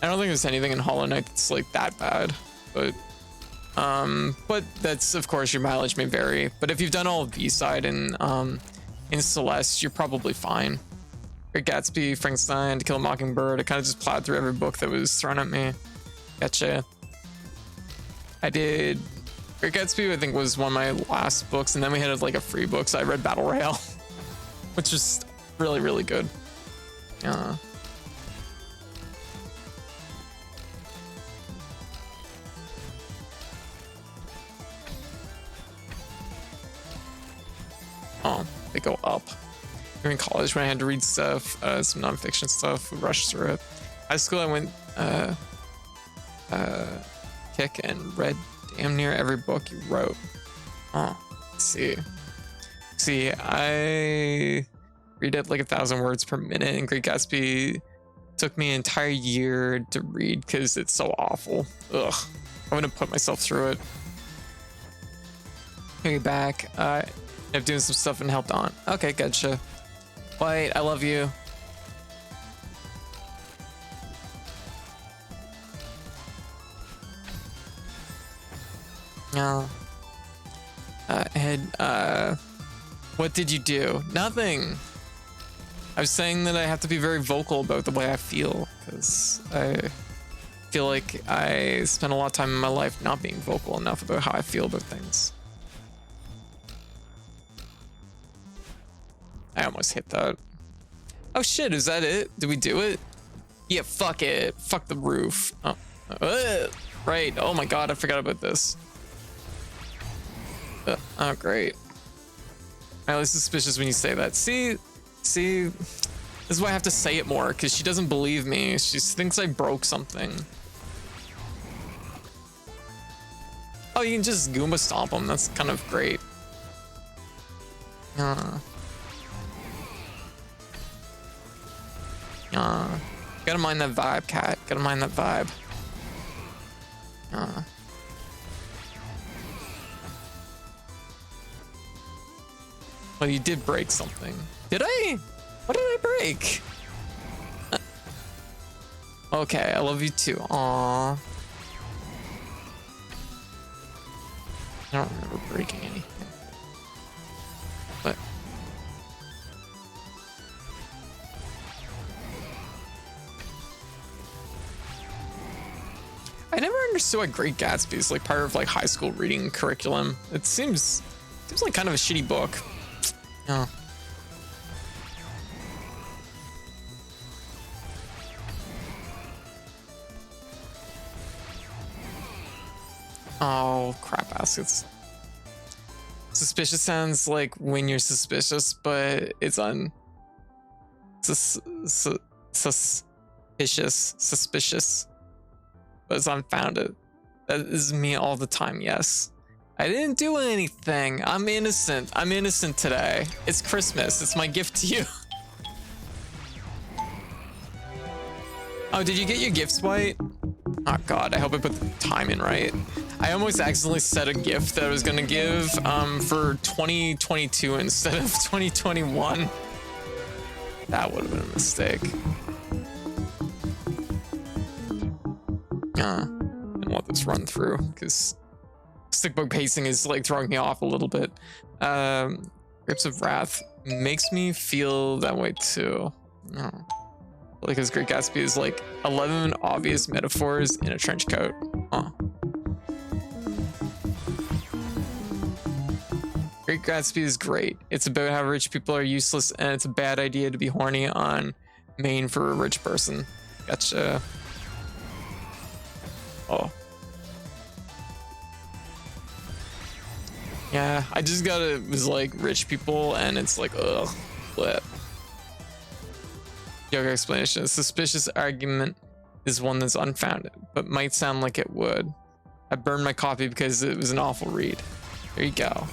I don't think there's anything in Hollow Knight that's like that bad, but that's, of course, your mileage may vary. But if you've done all of B-side in Celeste, you're probably fine. Great Gatsby, Frankenstein, To Kill a Mockingbird. I kind of just plowed through every book that was thrown at me. Gotcha. I did Great Gatsby, I think, was one of my last books, and then we had like a free book, so I read Battle Royale, which is really, really good. Oh, they go up. During college, when I had to read stuff, some nonfiction stuff, we rushed through it. High school, I went kick and read damn near every book you wrote. Oh, see, I read it like 1,000 words per minute, and Great Gatsby took me an entire year to read because it's so awful. Ugh, I'm gonna put myself through it. Okay, back. Of doing some stuff and helped on. Okay, gotcha. White, I love you. No. What did you do? Nothing. I was saying that I have to be very vocal about the way I feel, because I feel like I spent a lot of time in my life not being vocal enough about how I feel about things. I almost hit that. Oh shit, is that it? Did we do it? Yeah, fuck it. Fuck the roof. Oh, right. Oh my god, I forgot about this. Oh, great. I'm really suspicious when you say that. See, this is why I have to say it more, because she doesn't believe me. She thinks I broke something. Oh, you can just Goomba stomp them. That's kind of great. Gotta mind that vibe, cat. Gotta mind that vibe. Well, you did break something. Did I? What did I break? Okay, I love you too. Aww. I don't remember breaking anything. But I never understood why Great Gatsby is like part of like high school reading curriculum. It seems like kind of a shitty book. Oh. Oh, crap baskets. Suspicious sounds like when you're suspicious, but it's suspicious, but it's unfounded. That is me all the time, yes. I didn't do anything. I'm innocent. I'm innocent today. It's Christmas. It's my gift to you. Oh, did you get your gifts, White? Oh god, I hope I put the time in right. I almost accidentally set a gift that I was gonna give for 2022 instead of 2021. That would have been a mistake. Didn't want this run through because stickbook pacing is like throwing me off a little bit. Grips of Wrath makes me feel that way too. No. Because Great Gatsby is like 11 obvious metaphors in a trench coat. Great Gatsby is great. It's about how rich people are useless and it's a bad idea to be horny on Maine for a rich person. Gotcha. Oh. Yeah, I just got it was like rich people and it's like, ugh, what? Yoga explanation. A suspicious argument is one that's unfounded, but might sound like it would. I burned my copy because it was an awful read. There you go.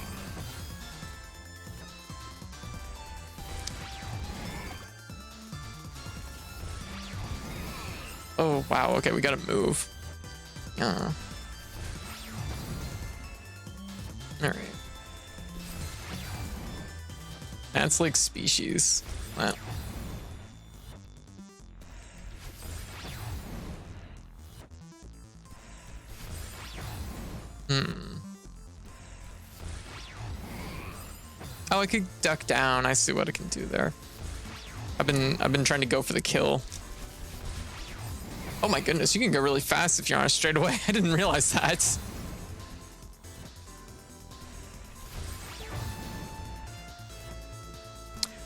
Oh, wow. Okay, we gotta move. All right. That's like species. Wow. Oh, I could duck down. I see what I can do there. I've been trying to go for the kill. Oh my goodness, you can go really fast if you're on a straightaway. I didn't realize that.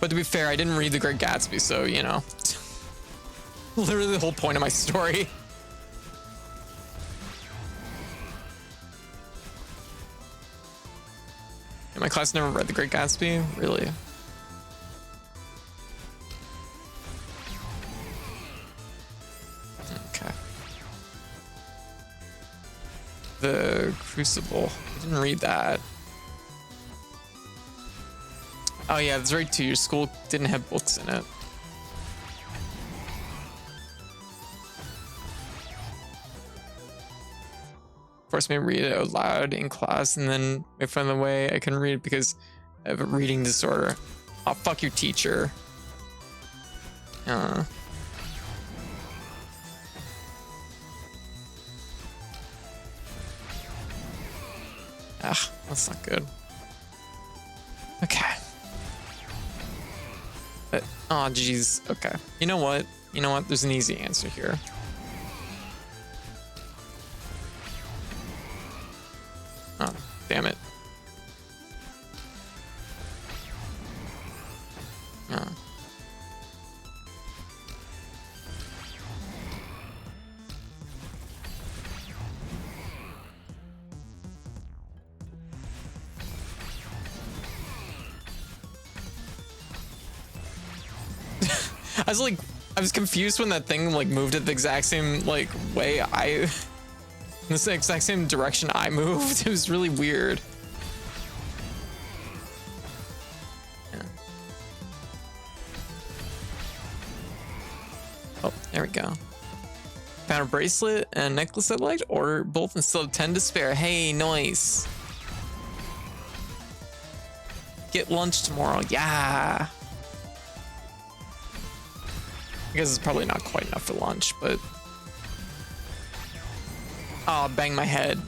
But to be fair, I didn't read The Great Gatsby, so you know. Literally the whole point of my story. And my class never read The Great Gatsby? Really? Okay. The Crucible. I didn't read that. Oh yeah, that's right too. Your school didn't have books in it. Forced me to read it out loud in class and then I found the way I couldn't read it because I have a reading disorder. Oh, fuck your teacher. Ugh, that's not good. Okay. But, oh, geez. Okay. You know what? You know what? There's an easy answer here. Oh, damn it. Oh. I was confused when that thing like moved it the exact same like way the exact same direction I moved. It was really weird. Yeah. Oh, there we go. Found a bracelet and a necklace I liked, order both and still have 10 to spare. Hey, nice. Get lunch tomorrow. Yeah. I guess it's probably not quite enough for lunch, but... Oh, bang my head.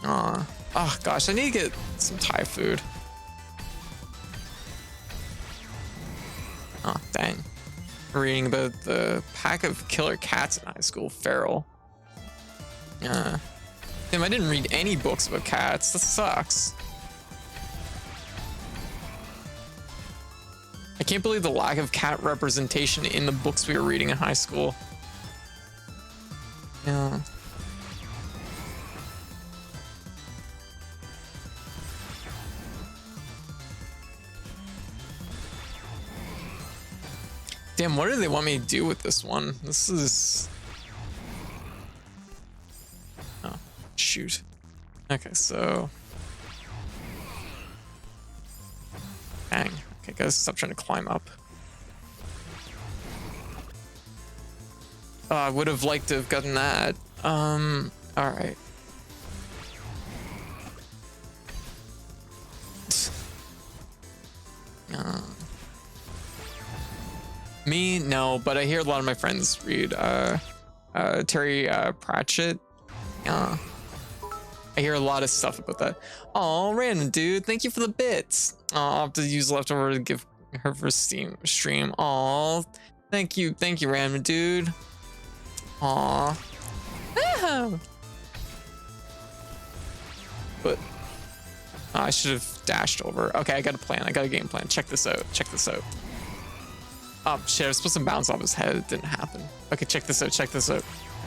Aw. Oh, gosh, I need to get some Thai food. Oh, dang. Reading about the pack of killer cats in high school, feral. Damn, I didn't read any books about cats. That sucks. I can't believe the lack of cat representation in the books we were reading in high school. Yeah. Damn, what do they want me to do with this one? This is... Oh, shoot. Okay, so... Dang. Okay, guys, stop trying to climb up. I would have liked to have gotten that. Alright. Me, no, but I hear a lot of my friends read Terry Pratchett. I hear a lot of stuff about that. Oh, random dude, thank you for the bits. I'll have to use leftover to give her for stream. Oh, thank you, random dude. Aw. But I should have dashed over. Okay, I got a plan. I got a game plan. Check this out. Oh shit, I was supposed to bounce off his head. It didn't happen. Okay, check this out.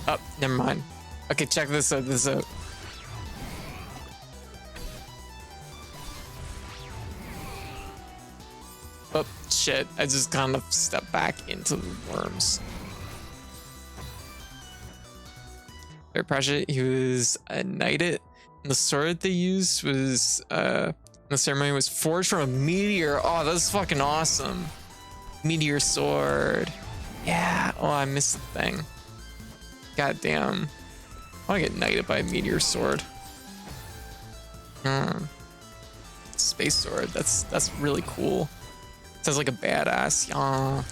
Oh, never mind. Okay, check this out. Oh shit, I just kind of stepped back into the worms. Very Pratchett, he was knighted, and the sword they used was the ceremony was forged from a meteor. Oh, that's fucking awesome. Meteor sword. Yeah. Oh, I missed the thing. God damn. I want to get knighted by a meteor sword. Space sword. That's really cool. Sounds like a badass. Yeah.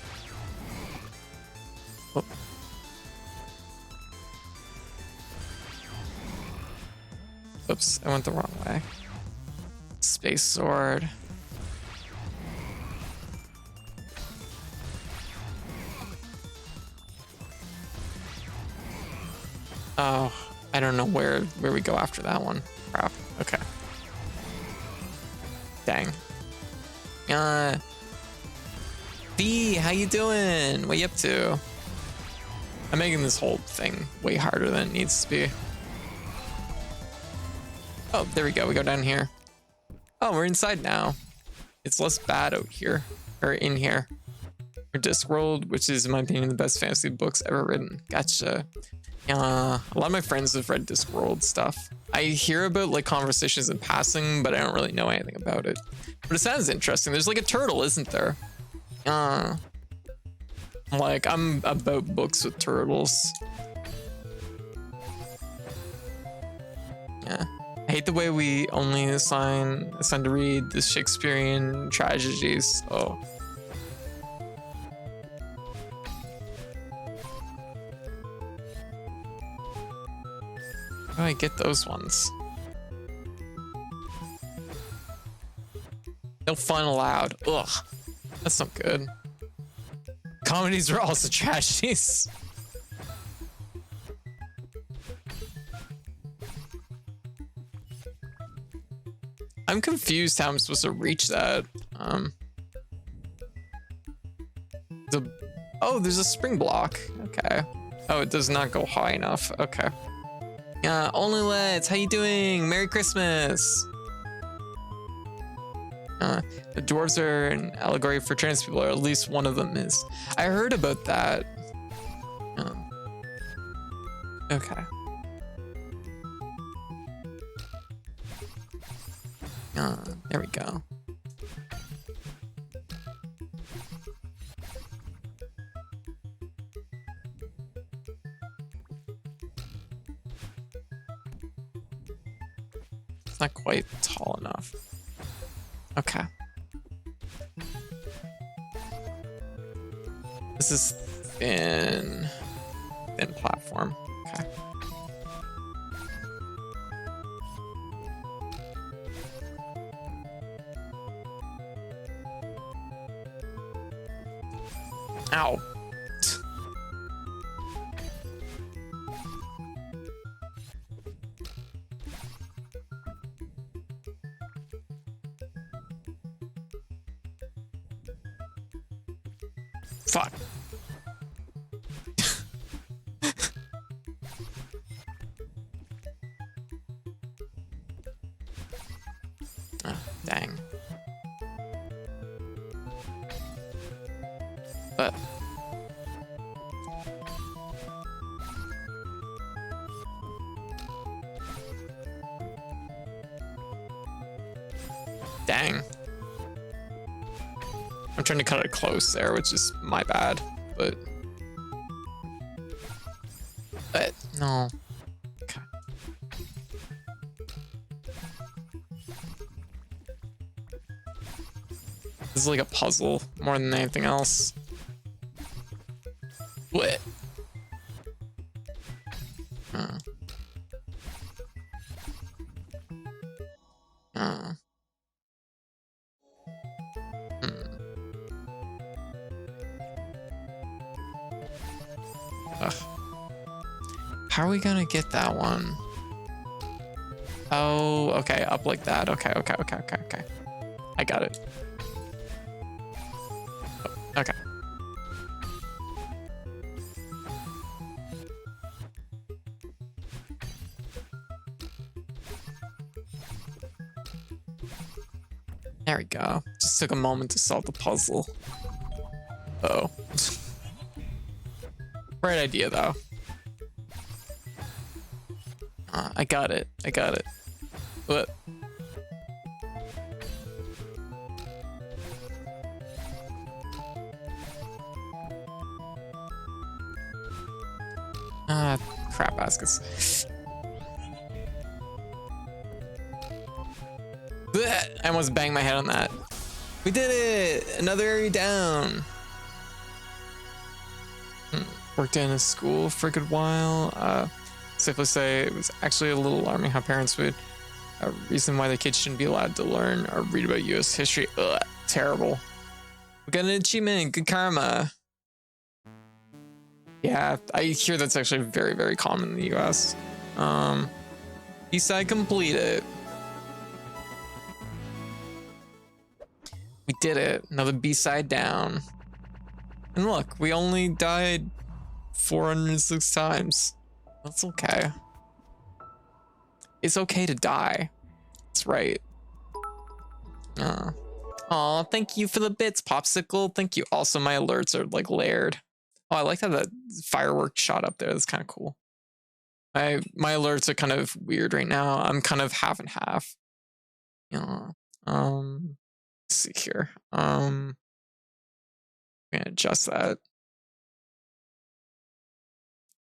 Oh. Oops, I went the wrong way. Space sword. Oh, I don't know where we go after that one. Crap. Okay. Dang. B, how you doing? What you up to? I'm making this whole thing way harder than it needs to be. Oh, there we go. We go down here. Oh, we're inside now. It's less bad out here, or in here. Or Discworld, which is, in my opinion, the best fantasy books ever written. Gotcha. A lot of my friends have read Discworld stuff. I hear about like conversations in passing, but I don't really know anything about it. But it sounds interesting. There's like a turtle, isn't there? Like, I'm about books with turtles. Yeah. I hate the way we only assign to read the Shakespearean tragedies. Oh. How do I get those ones? No fun allowed. Ugh. That's not good. Comedies are also tragedies. I'm confused how I'm supposed to reach that. Oh, there's a spring block. Okay. Oh, it does not go high enough. Okay. Yeah, only let's. How you doing? Merry Christmas. The dwarves are an allegory for trans people, or at least one of them is. I heard about that. Okay. There we go. It's not quite tall enough. Okay. This is thin platform. Okay. Ow. Fuck. Oh, dang. But dang. I'm trying to cut it close there, which is my bad, but no. Okay. This is like a puzzle more than anything else. What? How are we gonna get that one? Oh, okay, up like that. Okay. I got it. Oh, okay. There we go. Just took a moment to solve the puzzle. Oh. Right idea, though. I got it. What? Crap baskets. Blech, I almost banged my head on that. We did it! Another area down. Worked in a school for a good while. Safe to say it was actually a little alarming how parents would reason why their kids shouldn't be allowed to learn or read about US history. Ugh, terrible. We got an achievement. Good karma. Yeah, I hear that's actually very, very common in the US. B-side completed. We did it. Another B-side down. And look, we only died 406 times. That's okay. It's okay to die. That's right. Aw, thank you for the bits, Popsicle. Thank you. Also, my alerts are like layered. Oh, I like how that firework shot up there. That's kind of cool. My alerts are kind of weird right now. I'm kind of half and half. Let's see here. I'm gonna adjust that.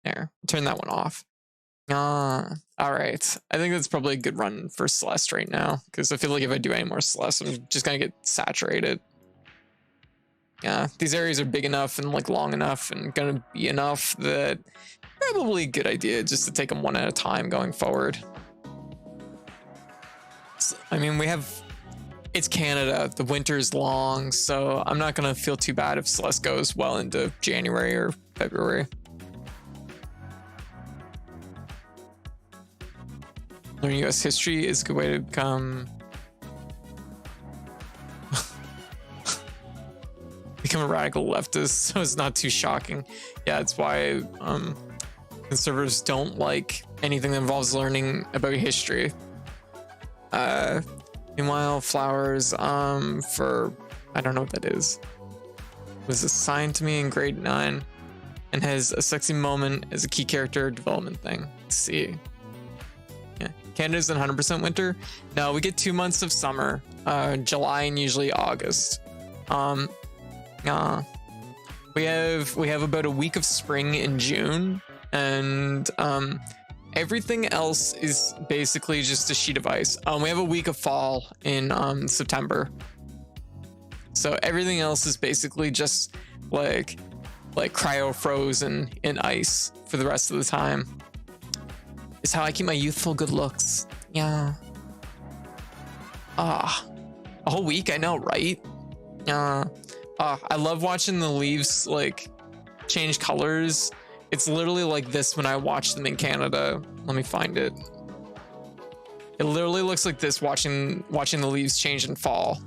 There, turn that one off. All right. I think that's probably a good run for Celeste right now, because I feel like if I do any more Celeste, I'm just gonna get saturated. Yeah, these areas are big enough and like long enough and gonna be enough that probably a good idea just to take them one at a time going forward. So, I mean, it's Canada, the winter's long, so I'm not gonna feel too bad if Celeste goes well into January or February. Learning US history is a good way to become a radical leftist, so it's not too shocking. Yeah, it's why conservatives don't like anything that involves learning about history. Meanwhile, flowers for I don't know what that is. Was assigned to me in grade 9 and has a sexy moment as a key character development thing. Let's see. Yeah, Canada's 100% winter. No, we get 2 months of summer, July and usually August. We have about a week of spring in June, and everything else is basically just a sheet of ice. We have a week of fall in September, so everything else is basically just like cryo frozen in ice for the rest of the time. It's how I keep my youthful good looks. Yeah. A whole week, I know, right? I love watching the leaves like change colors. It's literally like this when I watch them in Canada. Let me find it. It literally looks like this watching the leaves change in fall.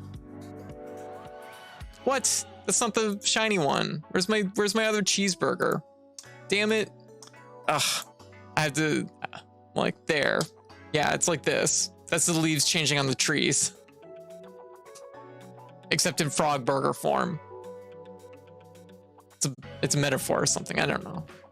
What? That's not the shiny one. Where's my other cheeseburger? Damn it. Ugh. I have to like there. Yeah, it's like this. That's the leaves changing on the trees. Except in frog burger form. It's a metaphor or something. I don't know.